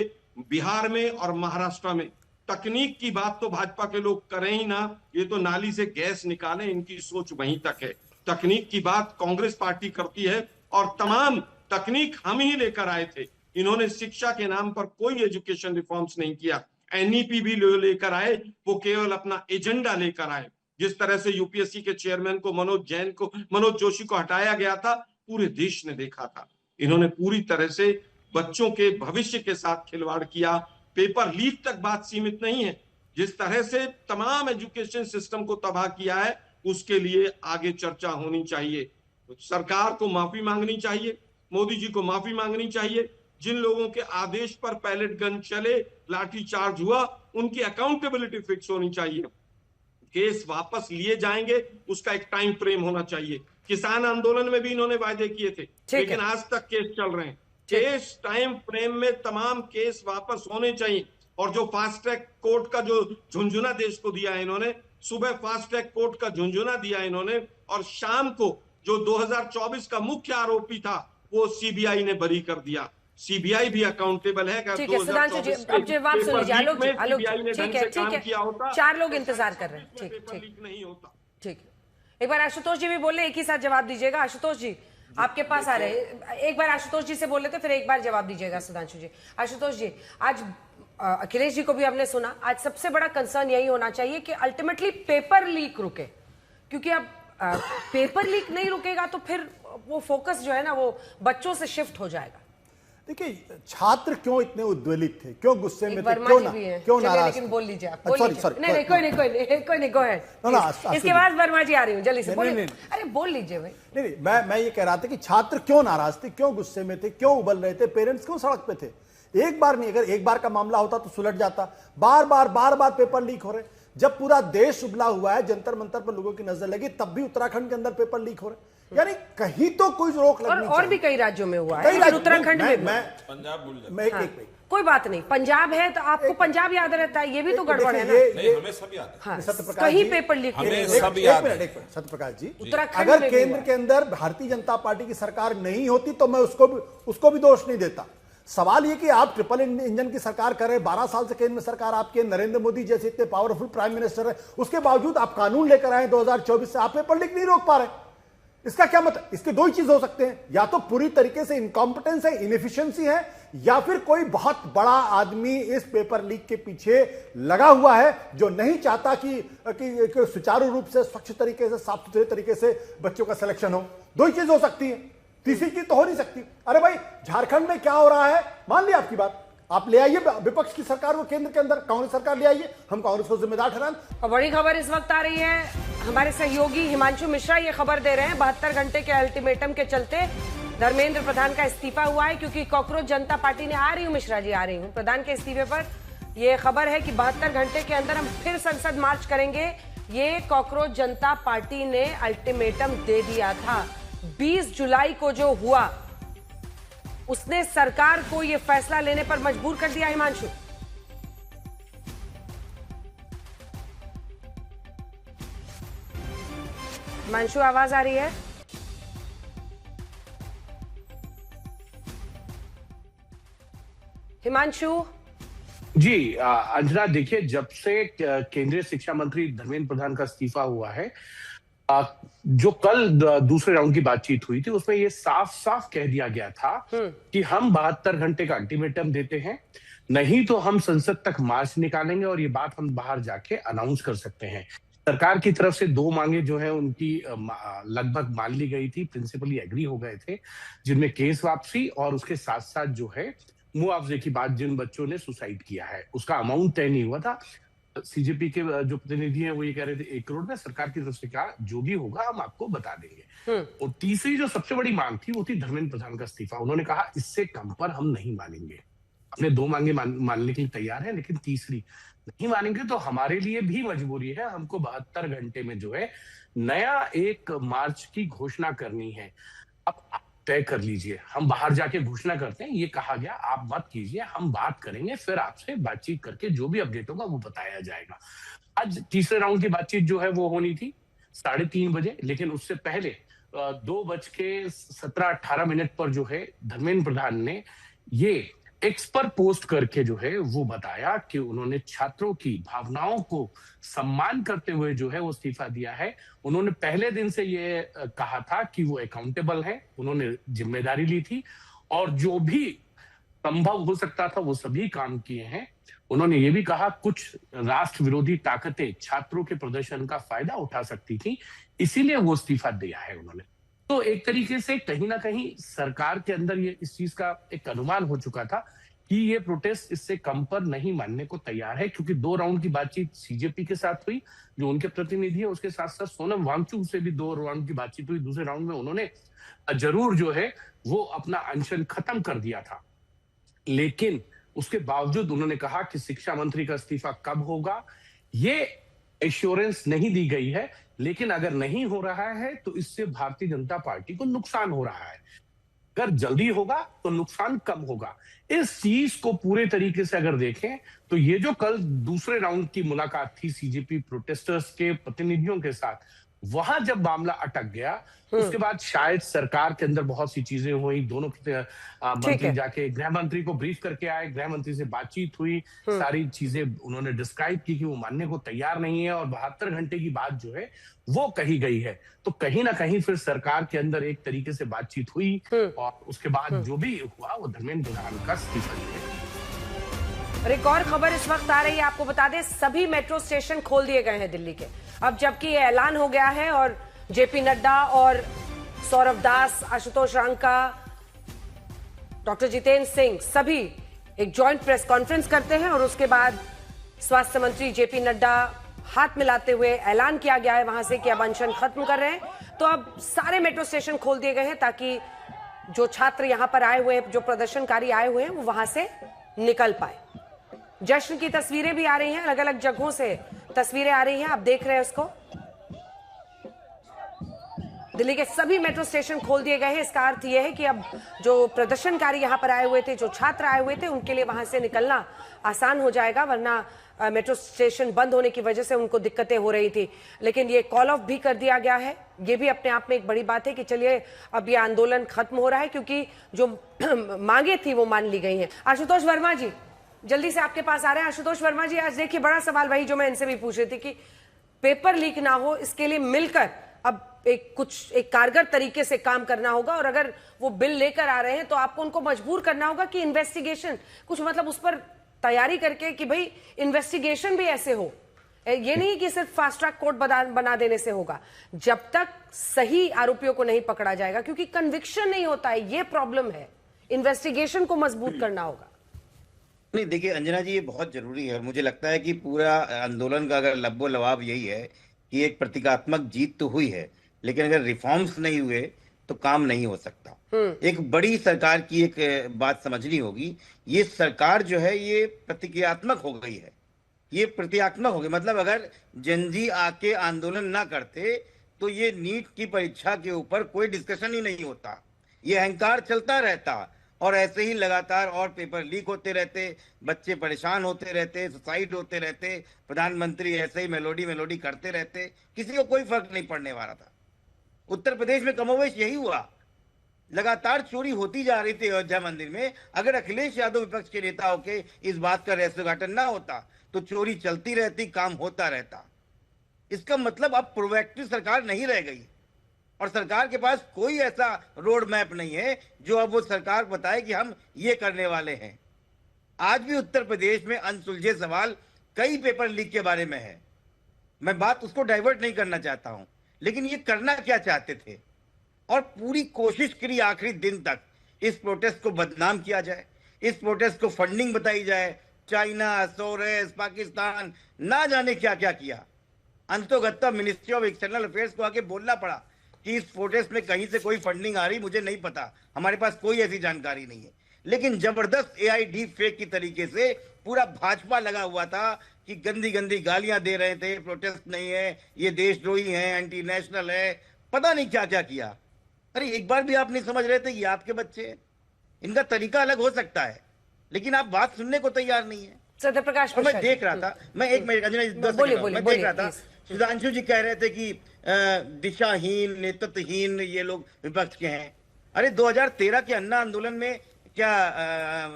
बिहार में और महाराष्ट्र में तकनीक की बात तो भाजपा के लोग करें ही ना, ये तो नाली से गैस निकालें, इनकी सोच वहीं तक है। तकनीक की बात कांग्रेस पार्टी करती है और तमाम तकनीक हम ही लेकर आए थे। इन्होंने शिक्षा के नाम पर कोई एजुकेशन रिफॉर्म्स नहीं किया। एनईपी भी लेकर आए, वो केवल अपना एजेंडा लेकर आए। जिस तरह से यूपीएससी के चेयरमैन को मनोज जोशी को हटाया गया था, पूरे देश ने देखा था। इन्होंने पूरी तरह से बच्चों के भविष्य के साथ खिलवाड़ किया। पेपर लीक तक बात सीमित नहीं है, जिस तरह से तमाम एजुकेशन सिस्टम को तबाह किया है, उसके लिए आगे चर्चा होनी चाहिए। सरकार को माफी मांगनी चाहिए, मोदी जी को माफी मांगनी चाहिए। जिन लोगों के आदेश पर पैलेट गन चले, लाठी चार्ज हुआ, उनकी अकाउंटेबिलिटी फिक्स होनी चाहिए। केस वापस लिए जाएंगे, उसका एक टाइम फ्रेम होना चाहिए। किसान आंदोलन में भी इन्होंने वायदे किए थे, लेकिन आज तक केस चल रहे हैं। केस टाइम फ्रेम में तमाम केस वापस होने चाहिए। और जो फास्ट ट्रैक कोर्ट का जो झुंझुना देश को दिया है इन्होंने, सुबह फास्ट ट्रैक कोर्ट का झुंझुना दिया इन्होंने और शाम को जो 2024 का मुख्य आरोपी था वो सीबीआई ने बरी कर दिया। सीबीआई भी अकाउंटेबल है। ठीक है सुधांशु जी, अब जवाब सुन लीजिए। आलोक जी, ठीक है ठीक है, 4 लोग इंतजार कर रहे हैं। ठीक ठीक नहीं होता। ठीक है, एक बार आशुतोष जी भी बोल रहे, एक ही साथ जवाब दीजिएगा। आशुतोष जी आपके पास आ रहे हैं, एक बार आशुतोष जी से बोल लेते फिर एक बार जवाब दीजिएगा सुधांशु जी। आशुतोष जी, आज अखिलेश जी को भी हमने सुना, आज सबसे बड़ा कंसर्न यही होना चाहिए कि अल्टीमेटली पेपर लीक रुके, क्योंकि अब पेपर लीक नहीं रुकेगा तो फिर वो फोकस जो है ना वो बच्चों से शिफ्ट हो जाएगा। देखिए, छात्र क्यों इतने उद्वेलित थे, क्यों गुस्से में थे, क्यों नाराज? लेकिन बोल लीजिए आप, सॉरी नहीं कोई नहीं, गो अहेड। इसके बाद वर्मा जी आ रही हूँ, जल्दी से बोलिए। अरे बोल लीजिए भाई। नहीं, मैं ये कह रहा था कि छात्र क्यों नाराज थे, क्यों गुस्से में थे, क्यों उबल रहे थे, पेरेंट्स क्यों सड़क पे थे? एक बार नहीं, अगर एक बार का मामला होता तो सुलझ जाता। बार बार पेपर लीक हो रहे। जब पूरा देश उबला हुआ है, जंतर मंतर पर लोगों की नजर लगी, तब भी उत्तराखंड के अंदर पेपर लीक हो रहे। यानी कहीं तो कोई रोक लगनी और भी कई राज्यों में हुआ है, उत्तराखंड में पंजाब कोई बात नहीं। पंजाब है तो आपको पंजाब याद रहता है, ये भी तो गड़बड़ है ना। हमें सब याद है। कहीं पेपर लीक सत्यप्रकाश जी, अगर केंद्र के अंदर भारतीय जनता पार्टी की सरकार नहीं होती तो मैं उसको भी दोष नहीं देता। सवाल ये कि आप ट्रिपल इंजन की सरकार कर रहे, 12 साल से केंद्र में सरकार आपके, नरेंद्र मोदी जैसे इतने पावरफुल प्राइम मिनिस्टर है, उसके बावजूद आप कानून लेकर आए 2024 से, आप पेपर लीक नहीं रोक पा रहे। इसका क्या मतलब? इसके दो ही चीज हो सकते हैं, या तो पूरी तरीके से इनकॉम्पिटेंस है, इनएफिशिएंसी है, या फिर कोई बहुत बड़ा आदमी इस पेपर लीक के पीछे लगा हुआ है जो नहीं चाहता कि सुचारू रूप से, स्वच्छ तरीके से, साफ सुथरे तरीके से बच्चों का सिलेक्शन हो। दो ही चीज हो सकती है, तीसरी चीज तो हो नहीं सकती। अरे भाई, झारखंड में क्या हो रहा है, मान लिया आपकी बात, आप ले आइए विपक्ष की सरकार को केंद्र के अंदर, कांग्रेस सरकार ले आइए, हम कांग्रेस को जिम्मेदार ठहराएं। और बड़ी खबर इस वक्त आ रही है, हमारे सहयोगी हिमांशु मिश्रा ये खबर दे रहे हैं, 72 घंटे के अल्टीमेटम के चलते धर्मेंद्र प्रधान का इस्तीफा हुआ है, क्योंकि कॉकरोच जनता पार्टी ने, आ रही हूं मिश्रा जी, आ रही हूं, प्रधान के इस्तीफे पर यह खबर है कि 72 घंटे के अंदर हम फिर संसद मार्च करेंगे। ये कॉकरोच जनता पार्टी ने अल्टीमेटम दे दिया था। 20 जुलाई को जो हुआ उसने सरकार को यह फैसला लेने पर मजबूर कर दिया। हिमांशु, हिमांशु आवाज आ रही है? हिमांशु जी, अंजना देखिए, जब से केंद्रीय शिक्षा मंत्री धर्मेंद्र प्रधान का इस्तीफा हुआ है, जो कल दूसरे राउंड की बातचीत हुई थी उसमें ये साफ साफ कह दिया गया था कि हम 72 घंटे का अल्टीमेटम देते हैं, नहीं तो हम संसद तक मार्च निकालेंगे और ये बात हम बाहर जाके अनाउंस कर सकते हैं। सरकार की तरफ से 2 मांगे जो है उनकी लगभग मान ली गई थी, प्रिंसिपली एग्री हो गए थे, जिनमें केस वापसी और उसके साथ साथ जो है मुआवजे की बात, जिन बच्चों ने सुसाइड किया है उसका अमाउंट तय नहीं हुआ था। सीजेपी के जो प्रतिनिधि हैं वो ये कह रहे थे 1 करोड़ में, सरकार की तरफ से कहा जो भी होगा हम आपको बता देंगे। और तीसरी जो सबसे बड़ी मांग थी वो थी धर्मेंद्र प्रधान का इस्तीफा। उन्होंने कहा इससे कम पर हम नहीं मानेंगे, अपने 2 मांगे मानने के लिए तैयार है, लेकिन तीसरी नहीं मानेंगे तो हमारे लिए भी मजबूरी है, हमको 72 घंटे में जो है नया एक मार्च की घोषणा करनी है। अब तय कर लीजिए, हम बाहर जाके घोषणा करते हैं, ये कहा गया, आप मत कीजिए, हम बात करेंगे, फिर आपसे बातचीत करके जो भी अपडेट होगा वो बताया जाएगा। आज तीसरे राउंड की बातचीत जो है वो होनी थी 3:30 बजे, लेकिन उससे पहले 2:17-18 पर जो है धर्मेंद्र प्रधान ने ये एक्स पर पोस्ट करके जो है वो बताया कि उन्होंने छात्रों की भावनाओं को सम्मान करते हुए जो है वो इस्तीफा दिया है। उन्होंने पहले दिन से ये कहा था कि वो अकाउंटेबल है, उन्होंने जिम्मेदारी ली थी और जो भी संभव हो सकता था वो सभी काम किए हैं। उन्होंने ये भी कहा कुछ राष्ट्र विरोधी ताकतें छात्रों के प्रदर्शन का फायदा उठा सकती थी, इसीलिए वो इस्तीफा दिया है उन्होंने। तो एक तरीके से कहीं ना कहीं सरकार के अंदर ये इस चीज का एक अनुमान हो चुका था कि ये प्रोटेस्ट इससे कम पर नहीं मानने को तैयार है, क्योंकि 2 राउंड की बातचीत सीजेपी के साथ हुई, जो उनके प्रतिनिधि है, उसके साथ साथ सोनम वांगचुक से भी 2 राउंड की बातचीत हुई। दूसरे राउंड में उन्होंने जरूर जो है वो अपना अनशन खत्म कर दिया था, लेकिन उसके बावजूद उन्होंने कहा कि शिक्षा मंत्री का इस्तीफा कब होगा ये एश्योरेंस नहीं दी गई है, लेकिन अगर नहीं हो रहा है तो इससे भारतीय जनता पार्टी को नुकसान हो रहा है। अगर जल्दी होगा तो नुकसान कम होगा। इस चीज को पूरे तरीके से अगर देखें तो ये जो कल दूसरे राउंड की मुलाकात थी सीजेपी प्रोटेस्टर्स के प्रतिनिधियों के साथ, वहां जब मामला अटक गया उसके बाद शायद सरकार के अंदर बहुत सी चीजें हुई। दोनों मंत्री जाके गृह मंत्री को ब्रीफ करके आए, गृह मंत्री से बातचीत हुई, सारी चीजें उन्होंने डिस्क्राइब की कि वो मानने को तैयार नहीं है और 72 घंटे की बात जो है वो कही गई है। तो कहीं ना कहीं फिर सरकार के अंदर एक तरीके से बातचीत हुई और उसके बाद जो भी हुआ वो धर्मेंद्र प्रधान का इस्तीफा दिया। और एक और खबर इस वक्त आ रही है, आपको बता दें सभी मेट्रो स्टेशन खोल दिए गए हैं दिल्ली के। अब जबकि ये ऐलान हो गया है और जेपी नड्डा और सौरभ दास, आशुतोष रांका, डॉक्टर जितेंद्र सिंह सभी एक जॉइंट प्रेस कॉन्फ्रेंस करते हैं और उसके बाद स्वास्थ्य मंत्री जेपी नड्डा हाथ मिलाते हुए ऐलान किया गया है वहां से कि अब अनशन खत्म कर रहे हैं। तो अब सारे मेट्रो स्टेशन खोल दिए गए हैं ताकि जो छात्र यहां पर आए हुए हैं, जो प्रदर्शनकारी आए हुए हैं, वो वहां से निकल पाए। जश्न की तस्वीरें भी आ रही हैं, अलग अलग जगहों से तस्वीरें आ रही हैं, आप देख रहे हैं उसको। दिल्ली के सभी मेट्रो स्टेशन खोल दिए गए हैं। इसका अर्थ यह है कि अब जो प्रदर्शनकारी यहां पर आए हुए थे, जो छात्र आए हुए थे, उनके लिए वहां से निकलना आसान हो जाएगा, वरना मेट्रो स्टेशन बंद होने की वजह से उनको दिक्कतें हो रही थी। लेकिन ये कॉल ऑफ भी कर दिया गया है। ये भी अपने आप में एक बड़ी बात है कि चलिए अब ये आंदोलन खत्म हो रहा है क्योंकि जो मांगे थी वो मान ली गई हैं। आशुतोष वर्मा जी जल्दी से आपके पास आ रहे हैं। आशुतोष वर्मा जी, आज देखिए बड़ा सवाल वही जो मैं इनसे भी पूछ रही थी कि पेपर लीक ना हो, इसके लिए मिलकर अब एक कारगर तरीके से काम करना होगा। और अगर वो बिल लेकर आ रहे हैं तो आपको उनको मजबूर करना होगा कि इन्वेस्टिगेशन कुछ मतलब उस पर तैयारी करके कि भाई इन्वेस्टिगेशन भी ऐसे हो। ये नहीं कि सिर्फ फास्ट ट्रैक कोर्ट बना देने से होगा। जब तक सही आरोपियों को नहीं पकड़ा जाएगा, क्योंकि कन्विक्शन नहीं होता है, ये प्रॉब्लम है। इन्वेस्टिगेशन को मजबूत करना होगा। नहीं, देखिए अंजना जी, ये बहुत जरूरी है और मुझे लगता है कि पूरा आंदोलन का अगर लब्बो लवाब यही है कि एक प्रतीकात्मक जीत तो हुई है, लेकिन अगर रिफॉर्म्स नहीं हुए तो काम नहीं हो सकता। एक बड़ी सरकार की एक बात समझनी होगी, ये सरकार जो है ये प्रतिक्रियात्मक हो गई है, ये प्रतीकात्मक हो गई। मतलब अगर जनजी आके आंदोलन ना करते तो ये नीट की परीक्षा के ऊपर कोई डिस्कशन ही नहीं होता, ये अहंकार चलता रहता और ऐसे ही लगातार और पेपर लीक होते रहते, बच्चे परेशान होते रहते, सुसाइड होते रहते, प्रधानमंत्री ऐसे ही मेलोडी करते रहते, किसी को कोई फर्क नहीं पड़ने वाला था। उत्तर प्रदेश में कमोवेश यही हुआ, लगातार चोरी होती जा रही थी अयोध्या मंदिर में। अगर अखिलेश यादव विपक्ष के नेता होके इस बात का रहस्य उद्घाटन ना होता तो चोरी चलती रहती, काम होता रहता। इसका मतलब अब प्रोएक्टिव सरकार नहीं रह गई और सरकार के पास कोई ऐसा रोड मैप नहीं है जो अब वो सरकार बताए कि हम ये करने वाले हैं। आज भी उत्तर प्रदेश में अनसुलझे सवाल कई पेपर लीक के बारे में है। मैं बात उसको डाइवर्ट नहीं करना चाहता हूं, लेकिन ये करना क्या चाहते थे और पूरी कोशिश करी आखिरी दिन तक इस प्रोटेस्ट को बदनाम किया जाए, इस प्रोटेस्ट को फंडिंग बताई जाए, चाइना, सोरेस, पाकिस्तान, ना जाने क्या क्या किया। अंतोगत्ता मिनिस्ट्री ऑफ एक्सटर्नल अफेयर्स को आके बोलना पड़ा कि इस प्रोटेस्ट में कहीं से कोई फंडिंग आ रही, मुझे नहीं पता, हमारे पास कोई ऐसी जानकारी नहीं है। लेकिन जबरदस्त AI डीप फेक की तरीके से पूरा भाजपा लगा हुआ था कि गंदी गंदी गालियां दे रहे थे, प्रोटेस्ट नहीं है, ये देशद्रोही है, एंटी नेशनल है, पता नहीं क्या क्या किया। अरे एक बार भी आप नहीं समझ रहे थे ये आपके बच्चे हैं, इनका तरीका अलग हो सकता है, लेकिन आप बात सुनने को तैयार नहीं है। सत्यप्रकाश, मैं देख रहा था, मैं एक मिनट मैं देख रहा था, सुधांशु जी कह रहे थे कि दिशाहीन, नेतृत्वहीन ये लोग विपक्ष के हैं। अरे 2013 के अन्ना आंदोलन में क्या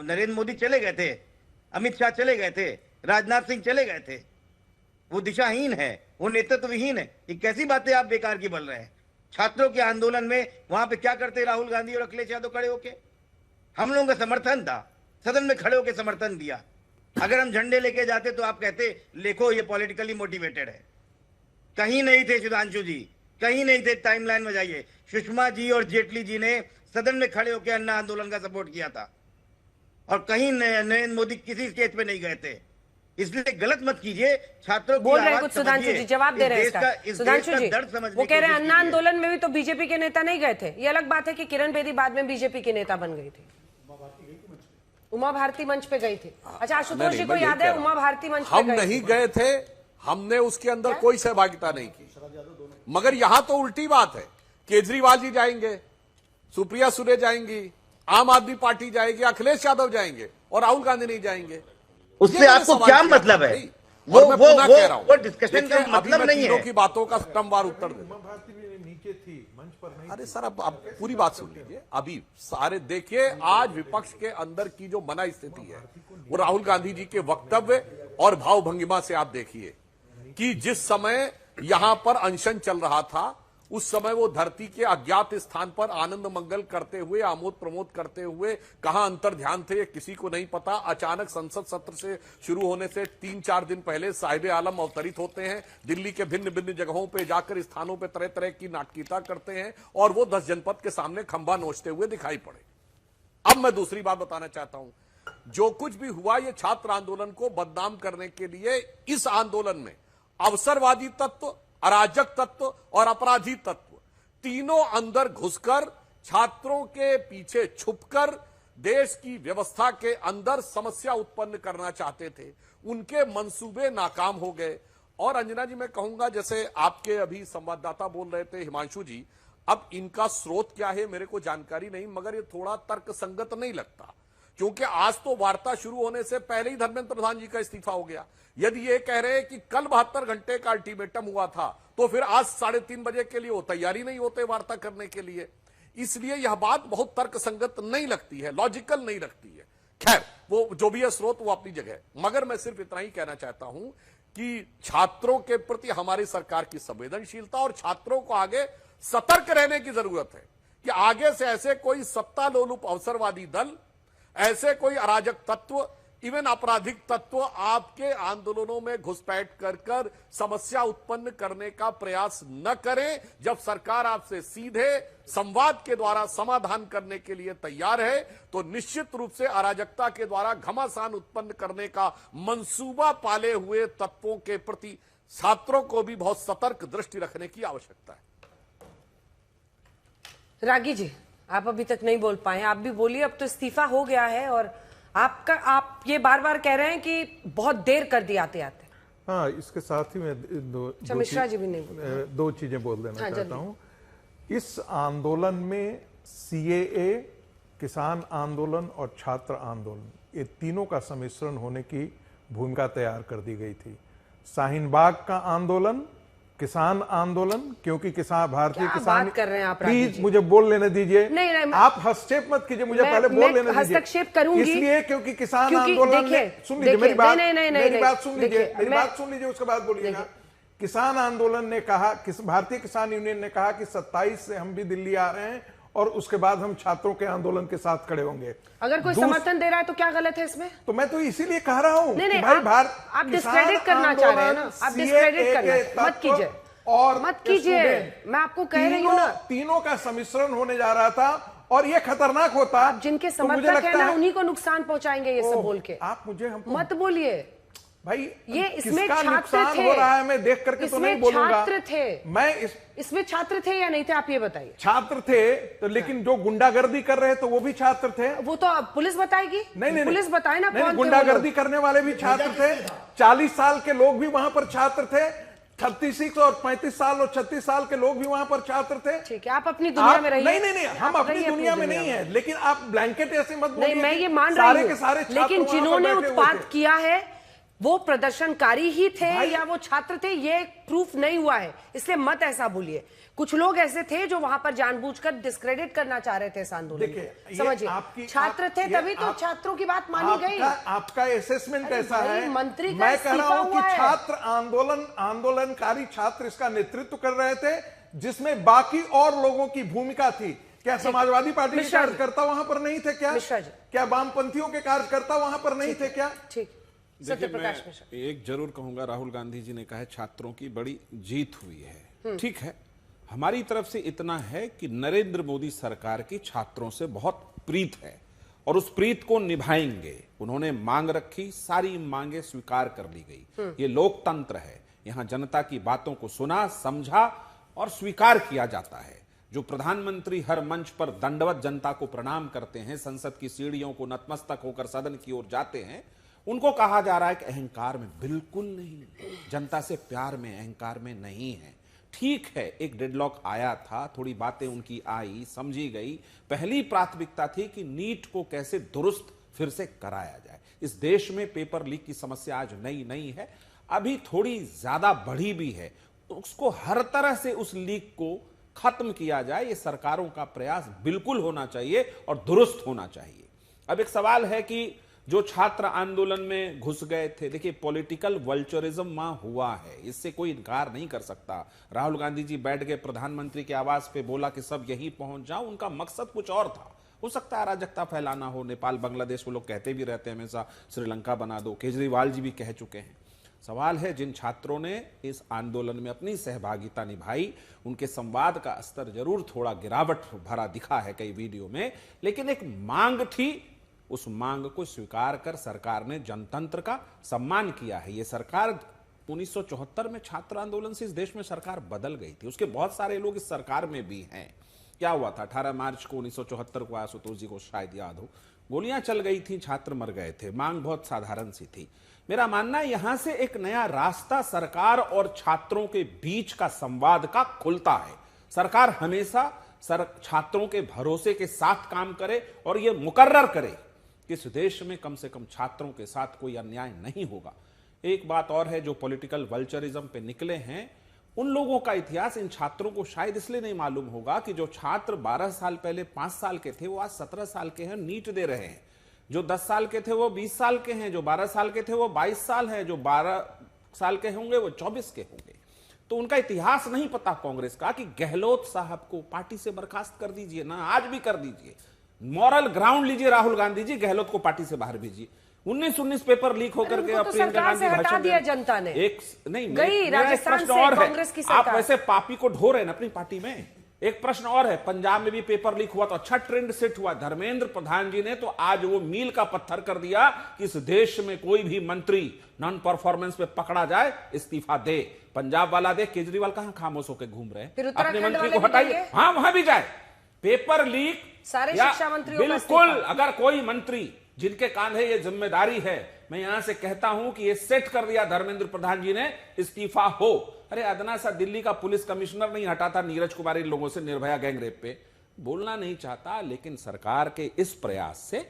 नरेंद्र मोदी चले गए थे, अमित शाह चले गए थे, राजनाथ सिंह चले गए थे? वो दिशाहीन है, वो नेतृत्वहीन है? ये कैसी बातें आप बेकार की बोल रहे हैं? छात्रों के आंदोलन में वहां पे क्या करते राहुल गांधी और अखिलेश यादव खड़े होके? हम लोगों का समर्थन था, सदन में खड़े होकर समर्थन दिया। अगर हम झंडे लेके जाते तो आप कहते देखो ये पॉलिटिकली मोटिवेटेड है। कहीं नहीं थे सुधांशु जी, कहीं नहीं थे। टाइमलाइन में जाइए, सुषमा जी और जेटली जी ने सदन में खड़े होकर अन्ना आंदोलन का सपोर्ट किया था और कहीं नरेंद्र मोदी किसी स्टेज पे नहीं गए थे। इसलिए गलत मत कीजिए, छात्रों बोल रहे कुछ सुधांशु जी जवाब दे रहे हैं। सुधांशु जी वो कह रहे हैं अन्ना आंदोलन में भी तो बीजेपी के नेता नहीं गए थे। ये अलग बात है कि किरण बेदी बाद में बीजेपी के नेता बन गई थी, उमा भारती मंच पे गई थी। अच्छा, आशुतोष जी को याद है उमा भारती मंच पे हम नहीं गए थे, हमने उसके अंदर कोई सहभागिता नहीं की। मगर यहां तो उल्टी बात है, केजरीवाल जी जाएंगे, सुप्रिया सुले जाएंगी, आम आदमी पार्टी जाएगी, अखिलेश यादव जाएंगे और राहुल गांधी नहीं जाएंगे। उससे आपको क्या मतलब है? वो डिस्कशन का मतलब नहीं है। की बातों का क्रमवार उत्तर दे। नीचे थी, मंच पर नहीं। अरे सर, अब पूरी बात सुन लीजिए। अभी सारे देखिए, आज विपक्ष के अंदर की जो मना स्थिति है वो राहुल गांधी जी के वक्तव्य और भाव भंगिमा से आप देखिए कि जिस समय यहां पर अनशन चल रहा था, उस समय वो धरती के अज्ञात स्थान पर आनंद मंगल करते हुए, आमोद प्रमोद करते हुए कहां अंतर ध्यान थे किसी को नहीं पता। अचानक संसद सत्र से शुरू होने से 3-4 दिन पहले साहिब आलम अवतरित होते हैं, दिल्ली के भिन्न भिन्न जगहों पे जाकर स्थानों पे तरह तरह की नाटकीयता करते हैं और वो 10 जनपद के सामने खंभा नोचते हुए दिखाई पड़े। अब मैं दूसरी बात बताना चाहता हूं, जो कुछ भी हुआ ये छात्र आंदोलन को बदनाम करने के लिए इस आंदोलन में अवसरवादी तत्व, अराजक तत्व और अपराधी तत्व तीनों अंदर घुसकर छात्रों के पीछे छुपकर देश की व्यवस्था के अंदर समस्या उत्पन्न करना चाहते थे। उनके मंसूबे नाकाम हो गए। और अंजना जी, मैं कहूंगा, जैसे आपके अभी संवाददाता बोल रहे थे हिमांशु जी, अब इनका स्रोत क्या है मेरे को जानकारी नहीं, मगर ये थोड़ा तर्कसंगत नहीं लगता, क्योंकि आज तो वार्ता शुरू होने से पहले ही धर्मेंद्र प्रधान जी का इस्तीफा हो गया। यदि ये कह रहे हैं कि कल 72 घंटे का अल्टीमेटम हुआ था, तो फिर आज 3:30 बजे के लिए वो तैयारी नहीं होते वार्ता करने के लिए। इसलिए यह बात बहुत तर्कसंगत नहीं लगती है, लॉजिकल नहीं लगती है। खैर, वो जो भी है स्रोत वो अपनी जगह है, मगर मैं सिर्फ इतना ही कहना चाहता हूं कि छात्रों के प्रति हमारी सरकार की संवेदनशीलता और छात्रों को आगे सतर्क रहने की जरूरत है कि आगे से ऐसे कोई सत्ता लोलुप अवसरवादी दल, ऐसे कोई अराजक तत्व, इवन आपराधिक तत्व आपके आंदोलनों में घुसपैठ कर समस्या उत्पन्न करने का प्रयास न करें। जब सरकार आपसे सीधे संवाद के द्वारा समाधान करने के लिए तैयार है, तो निश्चित रूप से अराजकता के द्वारा घमासान उत्पन्न करने का मंसूबा पाले हुए तत्वों के प्रति छात्रों को भी बहुत सतर्क दृष्टि रखने की आवश्यकता है। रागी जी, आप अभी तक नहीं बोल पाए, आप भी बोलिए। अब तो इस्तीफा हो गया है और आप ये बार बार कह रहे हैं कि बहुत देर कर दी आते आते। हाँ, इसके साथ ही मैं मिश्रा जी भी नहीं बोले। दो चीजें बोल देना चाहता हूँ। इस आंदोलन में सीएए, किसान आंदोलन और छात्र आंदोलन, ये तीनों का सम्मिश्रण होने की भूमिका तैयार कर दी गई थी। शाहीन बाग का आंदोलन, किसान आंदोलन, क्योंकि भारतीय किसान, कर रहे हैं आप, प्लीज मुझे बोल लेने दीजिए। नहीं, आप हस्तक्षेप मत कीजिए, मुझे पहले बोल लेने दीजिए। हस्तक्षेप करूंगी इसलिए क्योंकि किसान आंदोलन ने, सुन लीजिए मेरी बात, मेरी बात सुन लीजिए, उसके बाद बोलिएगा। किसान आंदोलन ने कहा, भारतीय किसान यूनियन ने कहा कि 27 से हम भी दिल्ली आ रहे हैं और उसके बाद हम छात्रों के आंदोलन के साथ खड़े होंगे। अगर कोई समर्थन दे रहा है तो क्या गलत है इसमें? तो मैं तो इसीलिए कह रहा हूं कि भाई आप डिस्क्रेडिट करना चाह रहे हैं ना, आप डिस्क्रेडिट करना मत कीजिए और मत कीजिए। मैं आपको कह रही हूं ना, तीनों का सम्मिश्रण होने जा रहा था और ये खतरनाक होता। आप जिनके समर्थक हैं ना, उन्हीं को नुकसान पहुंचाएंगे ये सब बोल के। आप मुझे मत बोलिए भाई, ये इसमें छात्र थे, हो रहा है मैं देख करके तो नहीं बोलूंगा। छात्र थे, मैं इसमें छात्र थे या नहीं थे, आप ये बताइए। छात्र थे तो, लेकिन जो गुंडागर्दी कर रहे तो वो भी छात्र थे। वो तो पुलिस बताएगी। नहीं, पुलिस बताए ना कौन थे। गुंडागर्दी करने वाले भी छात्र थे। 40 साल के लोग भी वहां पर छात्र थे। 36 और 35 साल और 36 साल के लोग भी वहां पर छात्र थे। ठीक है, आप अपनी दुनिया में रहिए। नहीं, हम अपनी दुनिया में नहीं है, लेकिन आप ब्लैंकेट ऐसे मत बोलिए। नहीं, मैं ये मान रही हूँ, लेकिन जिन्होंने उत्पात किया है वो प्रदर्शनकारी ही थे या वो छात्र थे, ये प्रूफ नहीं हुआ है, इसलिए मत ऐसा बोलिए। कुछ लोग ऐसे थे जो वहां पर जानबूझकर डिस्क्रेडिट करना चाह रहे थे इस आंदोलन को। समझिए, छात्र थे तभी तो छात्रों की बात मानी गई। आपका असेसमेंट कैसा है? मंत्री मैं कह रहा हूं कि छात्र आंदोलनकारी छात्र इसका नेतृत्व कर रहे थे, जिसमें बाकी और लोगों की भूमिका थी। क्या समाजवादी पार्टी के कार्यकर्ता वहां पर नहीं थे? क्या वामपंथियों के कार्यकर्ता वहां पर नहीं थे? क्या? ठीक, मैं एक जरूर कहूंगा, राहुल गांधी जी ने कहा छात्रों की बड़ी जीत हुई है। ठीक है, हमारी तरफ से इतना है कि नरेंद्र मोदी सरकार की छात्रों से बहुत प्रीत है और उस प्रीत को निभाएंगे। उन्होंने मांग रखी, सारी मांगे स्वीकार कर ली गई। ये लोकतंत्र है, यहां जनता की बातों को सुना, समझा और स्वीकार किया जाता है। जो प्रधानमंत्री हर मंच पर दंडवत जनता को प्रणाम करते हैं, संसद की सीढ़ियों को नतमस्तक होकर सदन की ओर जाते हैं, उनको कहा जा रहा है कि अहंकार में बिल्कुल नहीं, जनता से प्यार में, अहंकार में नहीं है। ठीक है, एक डेडलॉक आया था, थोड़ी बातें उनकी आई, समझी गई। पहली प्राथमिकता थी कि नीट को कैसे दुरुस्त फिर से कराया जाए। इस देश में पेपर लीक की समस्या आज नई नहीं है, अभी थोड़ी ज्यादा बढ़ी भी है। उसको हर तरह से उस लीक को खत्म किया जाए, ये सरकारों का प्रयास बिल्कुल होना चाहिए और दुरुस्त होना चाहिए। अब एक सवाल है कि जो छात्र आंदोलन में घुस गए थे, देखिए पॉलिटिकल वल्चरिज्म वहां हुआ है, इससे कोई इनकार नहीं कर सकता। राहुल गांधी जी बैठ गए प्रधानमंत्री के आवास पे, बोला कि सब यहीं पहुंच जाओ, उनका मकसद कुछ और था। हो सकता है अराजकता फैलाना हो, नेपाल बांग्लादेश वो लोग कहते भी रहते हैं हमेशा श्रीलंका बना दो, केजरीवाल जी भी कह चुके हैं। सवाल है जिन छात्रों ने इस आंदोलन में अपनी सहभागिता निभाई, उनके संवाद का स्तर जरूर थोड़ा गिरावट भरा दिखा है कई वीडियो में, लेकिन एक मांग थी, उस मांग को स्वीकार कर सरकार ने जनतंत्र का सम्मान किया है। ये सरकार 1974 में छात्र आंदोलन से इस देश में सरकार बदल गई थी, उसके बहुत सारे लोग इस सरकार में भी हैं। क्या हुआ था 18 मार्च को 1974 को, आशुतोष जी को शायद याद हो, गोलियां चल गई थी, छात्र मर गए थे, मांग बहुत साधारण सी थी। मेरा मानना है यहां से एक नया रास्ता सरकार और छात्रों के बीच का संवाद का खुलता है। सरकार हमेशा छात्रों के भरोसे के साथ काम करे और यह मुकर्रर करे कि इस देश में कम से कम छात्रों के साथ कोई अन्याय नहीं होगा। एक बात और है, जो पॉलिटिकल वल्चरिज्म पे निकले हैं उन लोगों का इतिहास इन छात्रों को शायद इसलिए नहीं मालूम होगा कि जो छात्र 12 साल पहले 5 साल के थे वो आज 17 साल के हैं, नीट दे रहे हैं। जो 10 साल के थे वो 20 साल के हैं, जो 12 साल के थे वो 22 साल हैं, जो 12 साल के होंगे वो 24 के होंगे। तो उनका इतिहास नहीं पता कांग्रेस का कि गहलोत साहब को पार्टी से बर्खास्त कर दीजिए ना, आज भी कर दीजिए, मॉरल ग्राउंड लीजिए राहुल गांधी जी, गहलोत को पार्टी से बाहर भेजिए। 1919 पेपर लीक होकर के तो सरकार से हटा दिया जनता ने, एक नहीं गई राजस्थान से कांग्रेस की सरकार। आप वैसे पापी को ढो रहे हैं अपनी पार्टी में। एक प्रश्न और है, पंजाब में भी पेपर लीक हुआ तो अच्छा ट्रेंड सेट हुआ। धर्मेंद्र प्रधान जी ने तो आज वो मील का पत्थर कर दिया कि इस देश में कोई भी मंत्री नॉन परफॉर्मेंस पे पकड़ा जाए इस्तीफा दे। पंजाब वाला दे, केजरीवाल कहां खामोश होकर घूम रहे हैं, अपने मंत्री को हटाइए, हाँ वहां भी जाए। पेपर लीक सारे शिक्षा मंत्रियों बिल्कुल, अगर कोई मंत्री जिनके कांधे ये जिम्मेदारी है, मैं यहां से कहता हूं कि ये सेट कर दिया धर्मेंद्र प्रधान जी ने, इस्तीफा हो। अरे अदना सा दिल्ली का पुलिस कमिश्नर नहीं हटा था नीरज कुमार इन लोगों से निर्भया गैंगरेप पे, बोलना नहीं चाहता, लेकिन सरकार के इस प्रयास से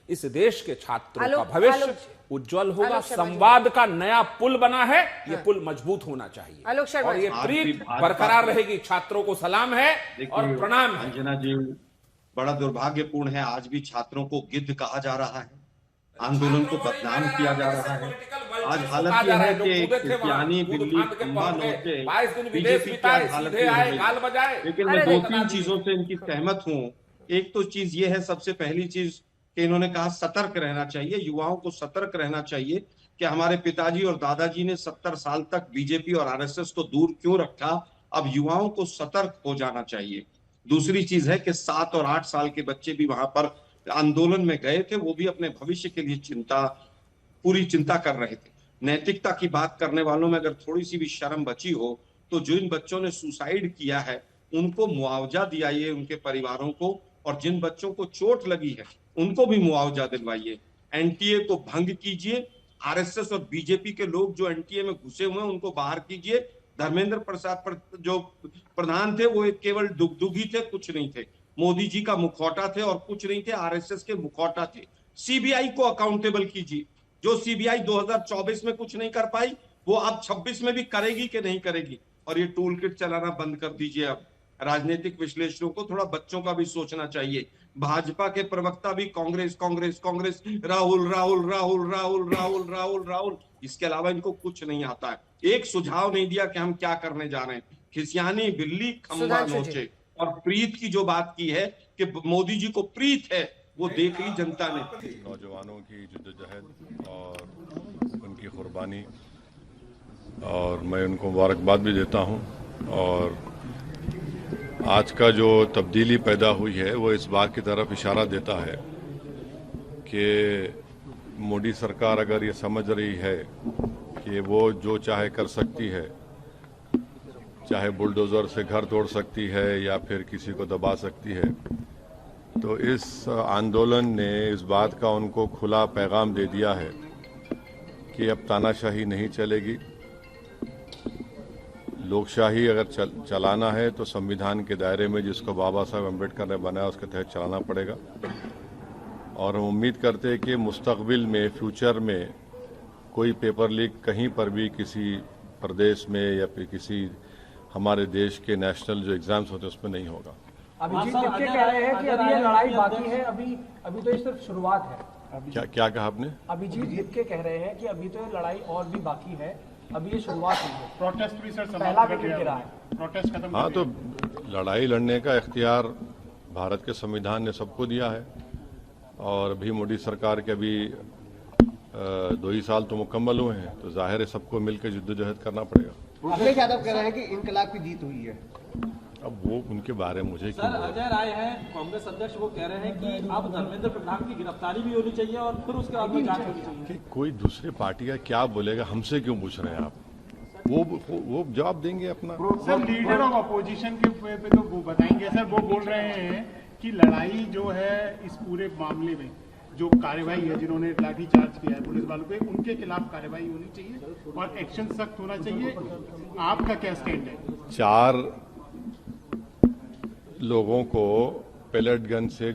इस देश के छात्रों का भविष्य उज्जवल होगा। संवाद का नया पुल बना है, ये पुल मजबूत होना चाहिए और ये प्रीत बरकरार रहेगी। छात्रों को सलाम है और प्रणाम है। अंजना जी, बड़ा दुर्भाग्यपूर्ण है, आज भी छात्रों को गिद्ध कहा जा रहा है, आंदोलन को बदनाम किया जा रहा है। आज हालत यह है कि क्रिस्टियानी दिल्ली खंबा नोचे बीजेपी की हालत है। लेकिन मैं 2-3 चीजों से इनकी सहमत हूँ। एक तो चीज ये है, सबसे पहली चीज कि इन्होंने कहा सतर्क रहना चाहिए, युवाओं को सतर्क रहना चाहिए कि हमारे पिताजी और दादाजी ने 70 साल तक बीजेपी और आरएसएस को दूर क्यों रखा, अब युवाओं को सतर्क हो जाना चाहिए। दूसरी चीज है कि 7 और 8 साल के बच्चे भी वहां पर आंदोलन में गए थे, वो भी अपने भविष्य के लिए पूरी चिंता कर रहे थे। नैतिकता की बात करने वालों में अगर थोड़ी सी भी शर्म बची हो तो जो इन बच्चों ने सुसाइड किया है उनको मुआवजा दिलाइए, उनके परिवारों को, और जिन बच्चों को चोट लगी है उनको भी मुआवजा दिलवाइए। एनटीए को भंग कीजिए, आरएसएस और बीजेपी के लोग जो एनटीए में घुसे हुए हैं उनको बाहर कीजिए। धर्मेंद्र प्रसाद जो प्रधान थे वो केवल दुगदुगी थे, कुछ नहीं थे। मोदी जी का मुखौटा थे और कुछ नहीं थे, आरएसएस के मुखौटा थे। सीबीआई को अकाउंटेबल कीजिए, जो सीबीआई 2024 में कुछ नहीं कर पाई वो अब 26 में भी करेगी कि नहीं करेगी। और ये टूल किट चलाना बंद कर दीजिए। अब राजनीतिक विश्लेषकों को थोड़ा बच्चों का भी सोचना चाहिए। भाजपा के प्रवक्ता भी कांग्रेस कांग्रेस कांग्रेस, राहुल राहुल राहुल राहुल राहुल राहुल राहुल, इसके अलावा इनको कुछ नहीं आता है। एक सुझाव नहीं दिया कि हम क्या करने जा रहे हैं। खिसियानी बिल्ली खंबा नोचे। और प्रीत की जो बात की है कि मोदी जी को प्रीत है, वो देख ली जनता ने। नौजवानों की जद्दोजहद और उनकी कुर्बानी, और मैं उनको मुबारकबाद भी देता हूं। और आज का जो तब्दीली पैदा हुई है वो इस बात की तरफ इशारा देता है कि मोदी सरकार अगर ये समझ रही है कि वो जो चाहे कर सकती है, चाहे बुलडोजर से घर तोड़ सकती है या फिर किसी को दबा सकती है, तो इस आंदोलन ने इस बात का उनको खुला पैगाम दे दिया है कि अब तानाशाही नहीं चलेगी, लोकशाही अगर चलाना है तो संविधान के दायरे में जिसको बाबा साहब अम्बेडकर ने बनाया उसके तहत चलाना पड़ेगा। और हम उम्मीद करते हैं कि मुस्तकबिल में, फ्यूचर में कोई पेपर लीक कहीं पर भी किसी प्रदेश में या फिर किसी हमारे देश के नेशनल जो एग्जाम्स होते हैं उसमें नहीं होगा। अभिजीत दिपके कह रहे हैं कि अभी ये लड़ाई बाकी है, अभी तो ये सिर्फ शुरुआत है। क्या कहा आपने? अभिजीत दिपके कह रहे हैं कि अभी तो ये लड़ाई और भी बाकी है, अभी ये शुरुआत हुई है। प्रोटेस्ट भी सर पहला विकेट गिरा है, प्रोटेस्ट खत्म। हाँ, तो लड़ाई लड़ने का इख्तियार भारत के संविधान ने सबको दिया है और अभी मोदी सरकार के अभी 2 ही साल तो मुकम्मल हुए हैं, तो जाहिर है सबको मिलकर जद्दोजहद करना पड़ेगा। अखिलेश यादव कह रहे हैं कि इनकलाब की जीत हुई है। अब वो उनके बारे में मुझे सर, अजय राय है कांग्रेस अध्यक्ष, वो कह रहे हैं कि अब धर्मेंद्र प्रधान की गिरफ्तारी भी होनी चाहिए और फिर उसके बाद जांच होनी चाहिए। कोई दूसरी पार्टी का क्या बोलेगा, हमसे क्यों पूछ रहे हैं आप? वो जवाब देंगे अपना। सर, लीडर ऑफ अपोजिशन के पे तो वो बताएंगे। सर, वो बोल रहे हैं कि लड़ाई जो है इस पूरे मामले में जो कार्रवाई है, जिन्होंने लाठीचार्ज किया है पुलिस वालों पे, उनके खिलाफ कार्रवाई होनी चाहिए और एक्शन सख्त होना चाहिए। आपका क्या स्टैंड है? 4 लोगों को पेलेट गन से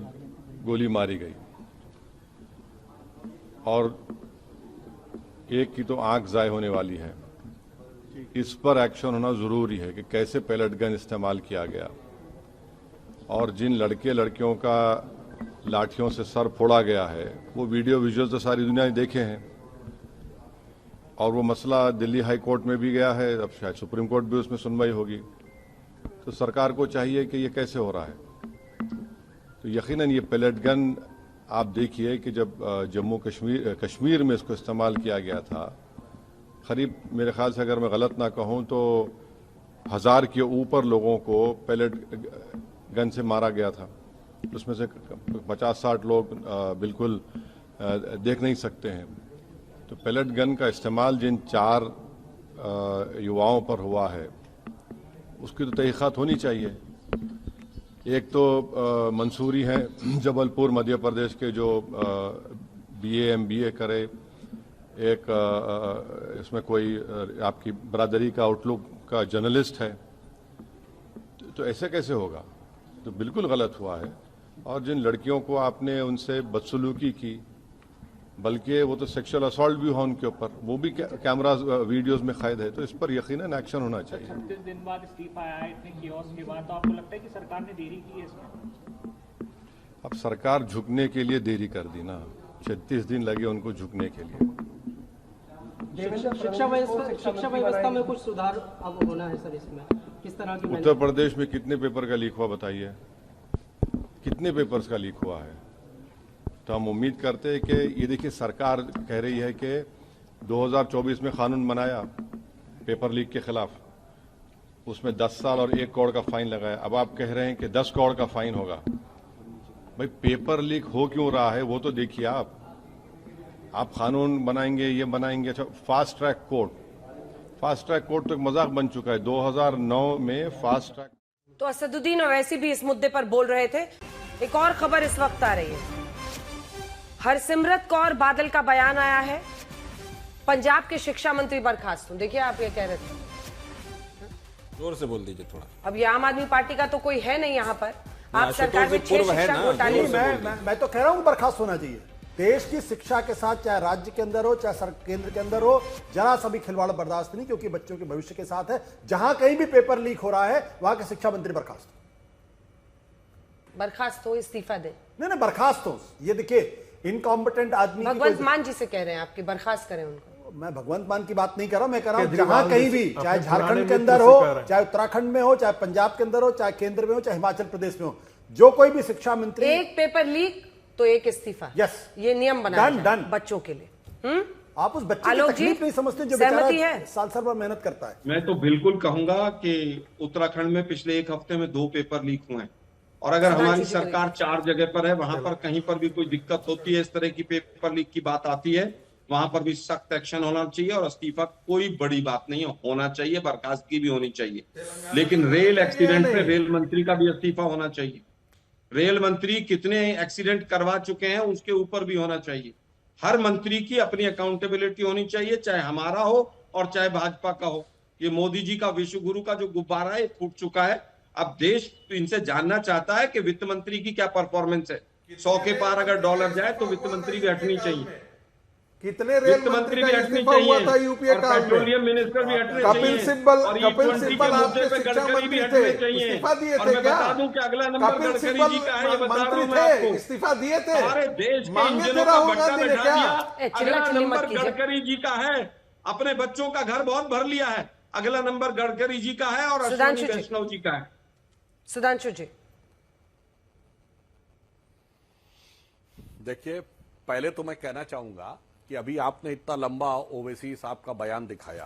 गोली मारी गई और एक की तो आंख जाय होने वाली है। इस पर एक्शन होना जरूरी है कि कैसे पेलेट गन इस्तेमाल किया गया और जिन लड़के लड़कियों का लाठियों से सर फोड़ा गया है वो वीडियो विजुअल तो सारी दुनिया ने देखे हैं और वो मसला दिल्ली हाई कोर्ट में भी गया है, अब शायद सुप्रीम कोर्ट भी उसमें सुनवाई होगी। तो सरकार को चाहिए कि ये कैसे हो रहा है। तो यकीनन ये पेलेट गन आप देखिए कि जब जम्मू कश्मीर में इसको इस्तेमाल किया गया था, करीब मेरे ख्याल से अगर मैं गलत ना कहूँ तो 1000 के ऊपर लोगों को पेलेट गन से मारा गया था। उसमें से 50-60 लोग बिल्कुल देख नहीं सकते हैं। तो पेलेट गन का इस्तेमाल जिन 4 युवाओं पर हुआ है उसकी तो तहकीकात होनी चाहिए। एक तो मंसूरी है जबलपुर मध्य प्रदेश के जो BA MBA करे, एक इसमें कोई आपकी बरादरी का आउटलुक का जर्नलिस्ट है। तो ऐसे कैसे होगा? तो बिल्कुल गलत हुआ है। और जिन लड़कियों को आपने उनसे बदसलूकी की, बल्कि वो तो सेक्सुअल असॉल्ट भी हुआ उनके ऊपर, वो भी कैमरा वीडियोस में कैद है। तो इस पर यकीनन एक्शन होना चाहिए। 36 दिन बाद इस्तीफा आया, इतने कियोस्क के बाद, तो आपको लगता है कि सरकार ने देरी की है इसमें? अब सरकार झुकने के लिए देरी कर दी ना, 36 दिन लगे उनको झुकने के लिए। शिक्षा व्यवस्था में कुछ सुधार अब होना है सर, इसमें किस तरह की? उत्तर प्रदेश में कितने पेपर का लीक हुआ बताइए? कितने पेपर्स का लीक हुआ है? तो हम उम्मीद करते हैं कि ये देखिए, सरकार कह रही है कि 2024 में कानून बनाया पेपर लीक के खिलाफ, उसमें 10 साल और 1 करोड़ का फाइन लगाया। अब आप कह रहे हैं कि 10 करोड़ का फाइन होगा। भाई, पेपर लीक हो क्यों रहा है वो तो देखिए। आप कानून बनाएंगे, ये बनाएंगे। अच्छा, फास्ट ट्रैक कोर्ट तो एक मजाक बन चुका है। 2009 में फास्ट ट्रैक। तो असदुद्दीन ओवैसी भी इस मुद्दे पर बोल रहे थे। एक और खबर इस वक्त आ रही है, हरसिमरत कौर बादल का बयान आया है, पंजाब के शिक्षा मंत्री बर्खास्त हूं। देखिए, आप ये कह रहे थे, जोर से बोल दीजिए थोड़ा। अब ये आम आदमी पार्टी का तो कोई है नहीं यहाँ पर। आप सरकार में 6 शिक्षा घोटाले। मैं तो कह रहा हूँ बर्खास्त होना चाहिए। देश की शिक्षा के साथ, चाहे राज्य के अंदर हो चाहे केंद्र के अंदर हो, जरा सा भी खिलवाड़ बर्दाश्त नहीं, क्योंकि बच्चों के भविष्य के साथ है। जहां कहीं भी पेपर लीक हो रहा है वहां के शिक्षा मंत्री बर्खास्त हो, इस्तीफा दे। नहीं, बर्खास्त हो। ये देखिए, इनकॉम्पिटेंट आदमी। भगवंत मान जी से कह रहे हैं आपकी बर्खास्त करें उनको। मैं भगवंत मान की बात नहीं कर रहा हूं, मैं कह रहा हूं जहां कहीं भी, चाहे झारखंड के अंदर हो, चाहे उत्तराखंड में हो, चाहे पंजाब के अंदर हो, चाहे केंद्र में हो, चाहे हिमाचल प्रदेश में हो, जो कोई भी शिक्षा मंत्री, एक पेपर लीक तो एक इस्तीफा। यस, ये नियम बना है बच्चों के लिए। आप उस बच्चे की तकलीफ नहीं समझते जो बेचारा साल साल भर मेहनत करता है। मैं तो बिल्कुल कहूंगा कि उत्तराखंड में पिछले 1 हफ्ते में 2 पेपर लीक हुए हैं और अगर हमारी सरकार 4 जगह पर है, वहां पर कहीं पर भी कोई दिक्कत होती है, इस तरह की पेपर लीक की बात आती है, वहां पर भी सख्त एक्शन होना चाहिए। और इस्तीफा कोई बड़ी बात नहीं है, होना चाहिए, बर्खास्तगी भी होनी चाहिए। लेकिन रेल एक्सीडेंट में रेल मंत्री का भी इस्तीफा होना चाहिए। रेल मंत्री कितने एक्सीडेंट करवा चुके हैं उसके ऊपर भी होना चाहिए। हर मंत्री की अपनी अकाउंटेबिलिटी होनी चाहिए, चाहे हमारा हो और चाहे भाजपा का हो। कि मोदी जी का विश्व गुरु का जो गुब्बारा है फूट चुका है। अब देश इनसे जानना चाहता है कि वित्त मंत्री की क्या परफॉर्मेंस है। 100 के पार अगर डॉलर जाए तो वित्त मंत्री भी हटनी चाहिए, कितने रेल मंत्री भी हटनी चाहिए था यूपीए काल में, पेट्रोलियम मिनिस्टर भी हटने चाहिए, कपिल सिब्बल आपके शिक्षा मंत्री थे, इस्तीफा दिए थे क्या? कपिल सिब्बल मंत्री थे, इस्तीफा दिए थे, सारे देश मांगे थे राहुल गांधी ने क्या? अगला नंबर गडकरी जी का है, अपने बच्चों का घर बहुत भर लिया है, अगला नंबर गडकरी जी का है और अश्विनी वैष्णव जी का है। सुधांशु जी, देखिए, पहले तो मैं कहना चाहूंगा कि अभी आपने इतना लंबा ओवैसी साहब का बयान दिखाया,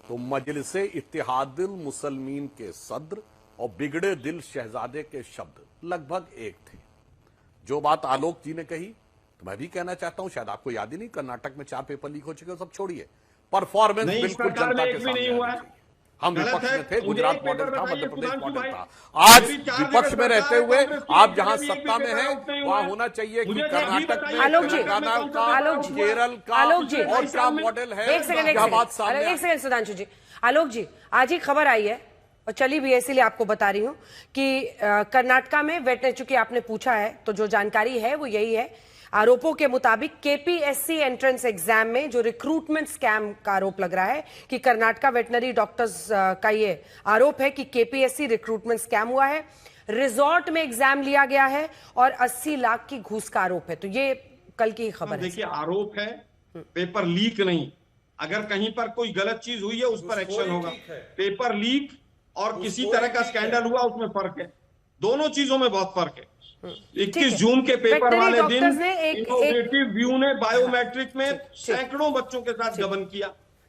तो मजलिसे इत्तेहादुल मुसलमीन के सद्र और बिगड़े दिल शहजादे के शब्द लगभग एक थे। जो बात आलोक जी ने कही तो मैं भी कहना चाहता हूं, शायद आपको याद ही नहीं, कर्नाटक में 4 पेपर लीक हो चुके, सब छोड़िए, परफॉर्मेंस बिल्कुल जनता के सामने नहीं हुआ। हम विपक्ष में थे, गुजरात मॉडल था, मध्य प्रदेश मॉडल था। आज विपक्ष में रहते हुए आप जहां सत्ता में हैं वहां होना चाहिए कि कर्नाटक में, तेलंगाना का, केरल का और क्या मॉडल है, क्या बात सामने। एक सेकंड सुधांशु जी, आलोक जी, आज ही खबर आई है और चली भी है, इसीलिए आपको बता रही हूं कि कर्नाटका में वेटनरी, चूंकि आपने पूछा है तो जो जानकारी है वो यही है, आरोपों के मुताबिक केपीएससी एंट्रेंस एग्जाम में जो रिक्रूटमेंट स्कैम का आरोप लग रहा है कि कर्नाटका वेटनरी डॉक्टर्स का ये आरोप है कि केपीएससी रिक्रूटमेंट स्कैम हुआ है, रिजॉर्ट में एग्जाम लिया गया है और 80 लाख की घूस का आरोप है। तो ये कल की खबर है। देखिए, आरोप है, पेपर लीक नहीं। अगर कहीं पर कोई गलत चीज हुई है उस पर एक्शन होगा। पेपर लीक और किसी तरह का स्कैंडल हुआ उसमें फर्क है, दोनों चीजों में बहुत फर्क है। 21 जून के पेपर वाले दिन इनोवेटिव व्यू ने बायोमेट्रिक में सैकड़ों बच्चों के साथ गबन किया।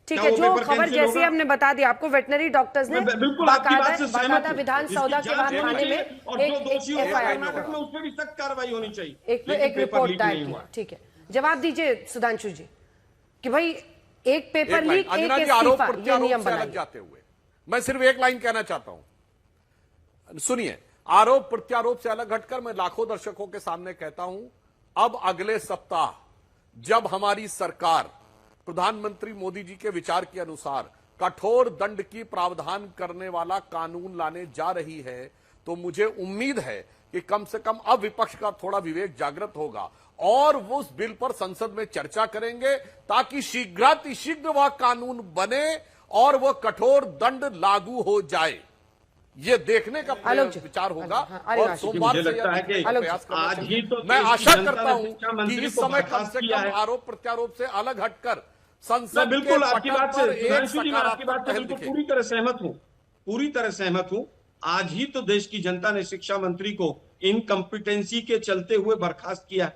ठीक है, जो खबर जैसी हमने बता दी आपको, वेटनरी डॉक्टर्स ने बाकायदा विधान सौदा के बाद थाने में एक एफआईआर कर्नाटक में उस पर भी सख्त कार्रवाई होनी चाहिए, एक रिपोर्ट दायर की। ठीक है, जवाब दीजिए सुधांशु जी कि भाई एक पेपर लीक, एक इस्तीफा, ये नियम बनाए जाते हुए मैं सिर्फ एक लाइन कहना चाहता हूं, सुनिए। आरोप प्रत्यारोप से अलग हटकर मैं लाखों दर्शकों के सामने कहता हूं, अब अगले सप्ताह जब हमारी सरकार प्रधानमंत्री मोदी जी के विचार के अनुसार कठोर दंड की प्रावधान करने वाला कानून लाने जा रही है, तो मुझे उम्मीद है कि कम से कम अब विपक्ष का थोड़ा विवेक जागृत होगा और वो उस बिल पर संसद में चर्चा करेंगे ताकि शीघ्रातिशीघ्र वह कानून बने और वह कठोर दंड लागू हो जाए। ये देखने का विचार होगा और सोमवार से प्रयास आज ही तो मैं आशा करता हूं कि इस समय कम से कम आरोप प्रत्यारोप से अलग हटकर संसद बिल्कुल आपकी बात से बिल्कुल पूरी तरह सहमत हूं, पूरी तरह सहमत हूं। आज ही तो देश की जनता ने शिक्षा मंत्री को इनकम्पिटेंसी के चलते हुए बर्खास्त किया।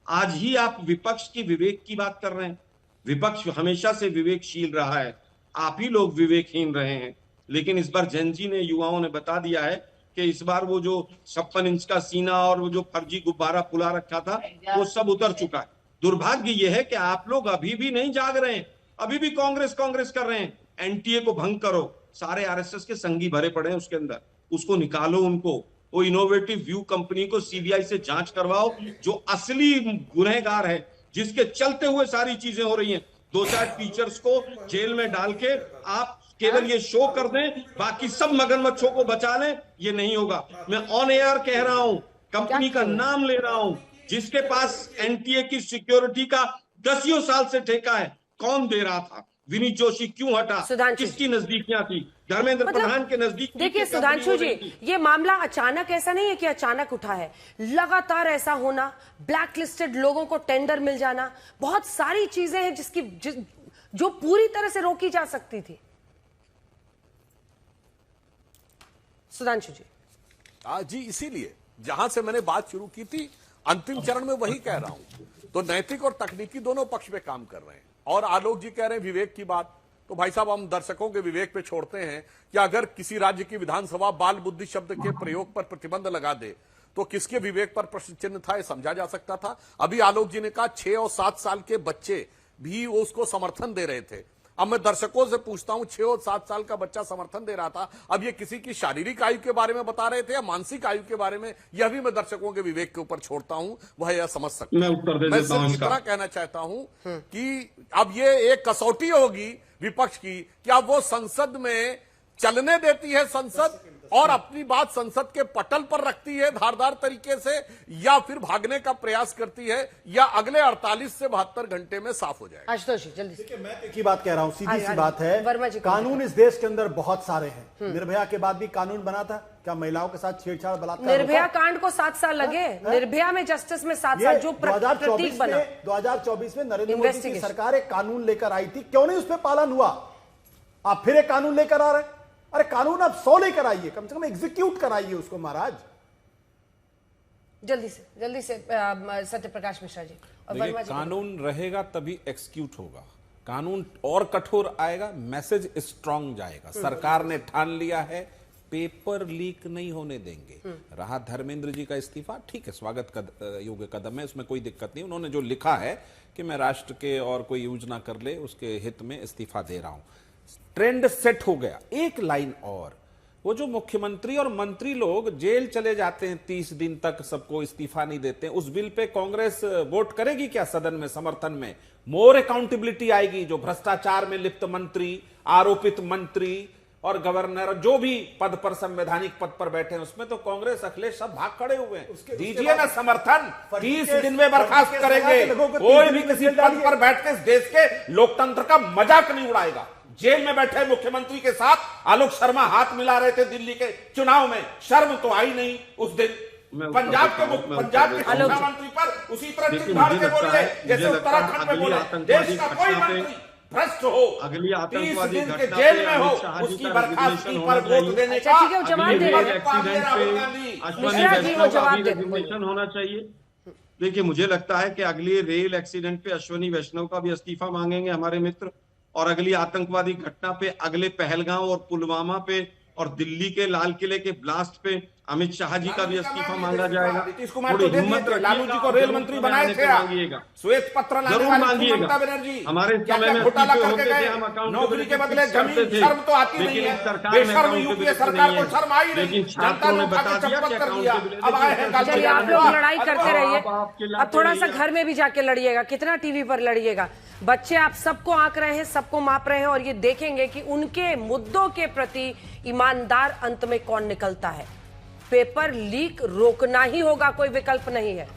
आज ही आप विपक्ष की विवेक की बात कर रहे हैं। विपक्ष हमेशा से विवेकशील रहा है, आप ही लोग विवेकहीन रहे हैं। लेकिन इस बार जेनजी ने, युवाओं ने बता दिया है कि इस बार वो जो 56 इंच का सीना और वो जो फर्जी गुब्बारा फुला रखा था वो सब उतर चुका है। दुर्भाग्य ये है कि आप लोग अभी भी नहीं जाग रहे हैं, अभी भी कांग्रेस कर रहे हैं। एनटीए को भंग करो, सारे आरएसएस के संगी भरे पड़े हैं उसके अंदर, उसको निकालो उनको। वो इनोवेटिव व्यू कंपनी को सीबीआई से जांच करवाओ, जो असली गुनहगार है, जिसके चलते हुए सारी चीजें हो रही हैं। 2-4 टीचर्स को जेल में डाल के आप केवल ये शो कर दें, बाकी सब मगरमच्छों को बचा लें, ये नहीं होगा। मैं ऑन एयर कह रहा हूं, कंपनी का नाम ले रहा हूं, जिसके पास एनटीए की सिक्योरिटी का 10 साल से ठेका है, कौन दे रहा था? विनीत जोशी क्यों हटा? किसकी नजदीकियां थी? धर्मेंद्र प्रधान के नजदीक। देखिए सुधांशु जी, ये मामला अचानक ऐसा नहीं है कि अचानक उठा है, लगातार ऐसा होना, ब्लैक लिस्टेड लोगों को टेंडर मिल जाना, बहुत सारी चीजें हैं जो पूरी तरह से रोकी जा सकती थी। सुधांशु जी, जी इसीलिए जहां से मैंने बात शुरू की थी, अंतिम चरण में वही कह रहा हूं। तो नैतिक और तकनीकी दोनों पक्ष में काम कर रहे हैं। और आलोक जी कह रहे हैं विवेक की बात, तो भाई साहब हम दर्शकों के विवेक पे छोड़ते हैं कि अगर किसी राज्य की विधानसभा बाल बुद्धि शब्द के प्रयोग पर प्रतिबंध लगा दे तो किसके विवेक पर प्रश्न चिन्ह था, यह समझा जा सकता था। अभी आलोक जी ने कहा 6 और 7 साल के बच्चे भी उसको समर्थन दे रहे थे। अब मैं दर्शकों से पूछता हूं, 6 और 7 साल का बच्चा समर्थन दे रहा था, अब ये किसी की शारीरिक आयु के बारे में बता रहे थे या मानसिक आयु के बारे में, यह भी मैं दर्शकों के विवेक के ऊपर छोड़ता हूं, वह यह समझ सकते मैं उत्तर दे मैं देता हूं सिर्फ इसका। इतना कहना चाहता हूं कि अब ये एक कसौटी होगी विपक्ष की कि अब वो संसद में चलने देती है संसद और अपनी बात संसद के पटल पर रखती है धारदार तरीके से, या फिर भागने का प्रयास करती है, या अगले 48 से 72 घंटे में साफ हो जाएगा। आशुतोष जी जल्दी से। मैं एक ही बात कह रहा हूं, सीधी सी बात वर्मा है, जी, कानून इस देश के अंदर बहुत सारे हैं। निर्भया के बाद भी कानून बना था, क्या महिलाओं के साथ छेड़छाड़ बलात्कार? निर्भया कांड को 7 साल लगे, निर्भया में जस्टिस में 7 साल, जो प्रतीक बना। 2024 में नरेंद्र मोदी की सरकार एक कानून लेकर आई थी, क्यों नहीं उस पर पालन हुआ? आप फिर एक कानून लेकर आ रहे हैं। अरे कानून आप 100 लेकर आइए, कम से कम एग्जीक्यूट कराइए उसको महाराज। जल्दी से सत्यप्रकाश मिश्रा जी और वर्मा जी। कानून रहेगा तभी एक्सक्यूट होगा, कानून और कठोर आएगा, मैसेज स्ट्रांग जाएगा। सरकार ने ठान लिया है पेपर लीक नहीं होने देंगे। रहा धर्मेंद्र जी का इस्तीफा, ठीक है, स्वागत योग्य कदम है, उसमें कोई दिक्कत नहीं। उन्होंने जो लिखा है कि मैं राष्ट्र के और कोई यूज ना कर ले उसके हित में इस्तीफा दे रहा हूं, ट्रेंड सेट हो गया। एक लाइन और, वो जो मुख्यमंत्री और मंत्री लोग जेल चले जाते हैं 30 दिन तक, सबको इस्तीफा नहीं देते, उस बिल पे कांग्रेस वोट करेगी क्या सदन में समर्थन में? मोर अकाउंटेबिलिटी आएगी। जो भ्रष्टाचार में लिप्त मंत्री, आरोपित मंत्री और गवर्नर जो भी पद पर, संवैधानिक पद पर बैठे हैं, उसमें तो कांग्रेस अखिलेश सब भाग खड़े हुए हैं। दीजिए ना समर्थन, 30 दिन में बर्खास्त करेंगे। कोई भी किसी पद पर बैठ के इस देश के लोकतंत्र का मजाक नहीं उड़ाएगा। जेल में बैठे मुख्यमंत्री के साथ आलोक शर्मा हाथ मिला रहे थे दिल्ली के चुनाव में, शर्म तो आई नहीं उस दिन। पंजाब के शिक्षा मंत्री पर उसी तरह चिढ़ा के बोले जैसे उत्तराखंड में बोले। देश का कोई मंत्री भ्रष्ट हो, अगली 30 दिन के जेल में हो, उसकी बर्खास्तगी पर वोट देने का रेजिग्नेशन होना चाहिए। देखिए, मुझे लगता है कि अगली रेल एक्सीडेंट पे अश्वनी वैष्णव का भी इस्तीफा मांगेंगे हमारे मित्र, और अगली आतंकवादी घटना पे, अगले पहलगांव और पुलवामा पे और दिल्ली के लाल किले के ब्लास्ट पे अमित शाह जी का भी इस्तीफा मांगा जाएगा। नीतीश कुमार तो लालू जी को रेल मंत्री बनाए थे, मांगिएगा, श्वेत पत्र जरूर मांगिएगा। हमारे समय में घोटाला करके गए, नौकरी के बदले जमीन, शर्म तो आती नहीं है। बेशर्म यूपीए सरकार को शर्म आई नहीं, जनता ने बता दिया कर दिया। अब आए हैं, चलिए आप लोग लड़ाई करते रहिए, अब थोड़ा सा घर में भी जाके लड़िएगा, कितना टीवी पर लड़िएगा। बच्चे आप सबको आंक रहे हैं, सबको माप रहे हैं, और ये देखेंगे कि उनके मुद्दों के प्रति ईमानदार अंत में कौन निकलता है। पेपर लीक रोकना ही होगा, कोई विकल्प नहीं है।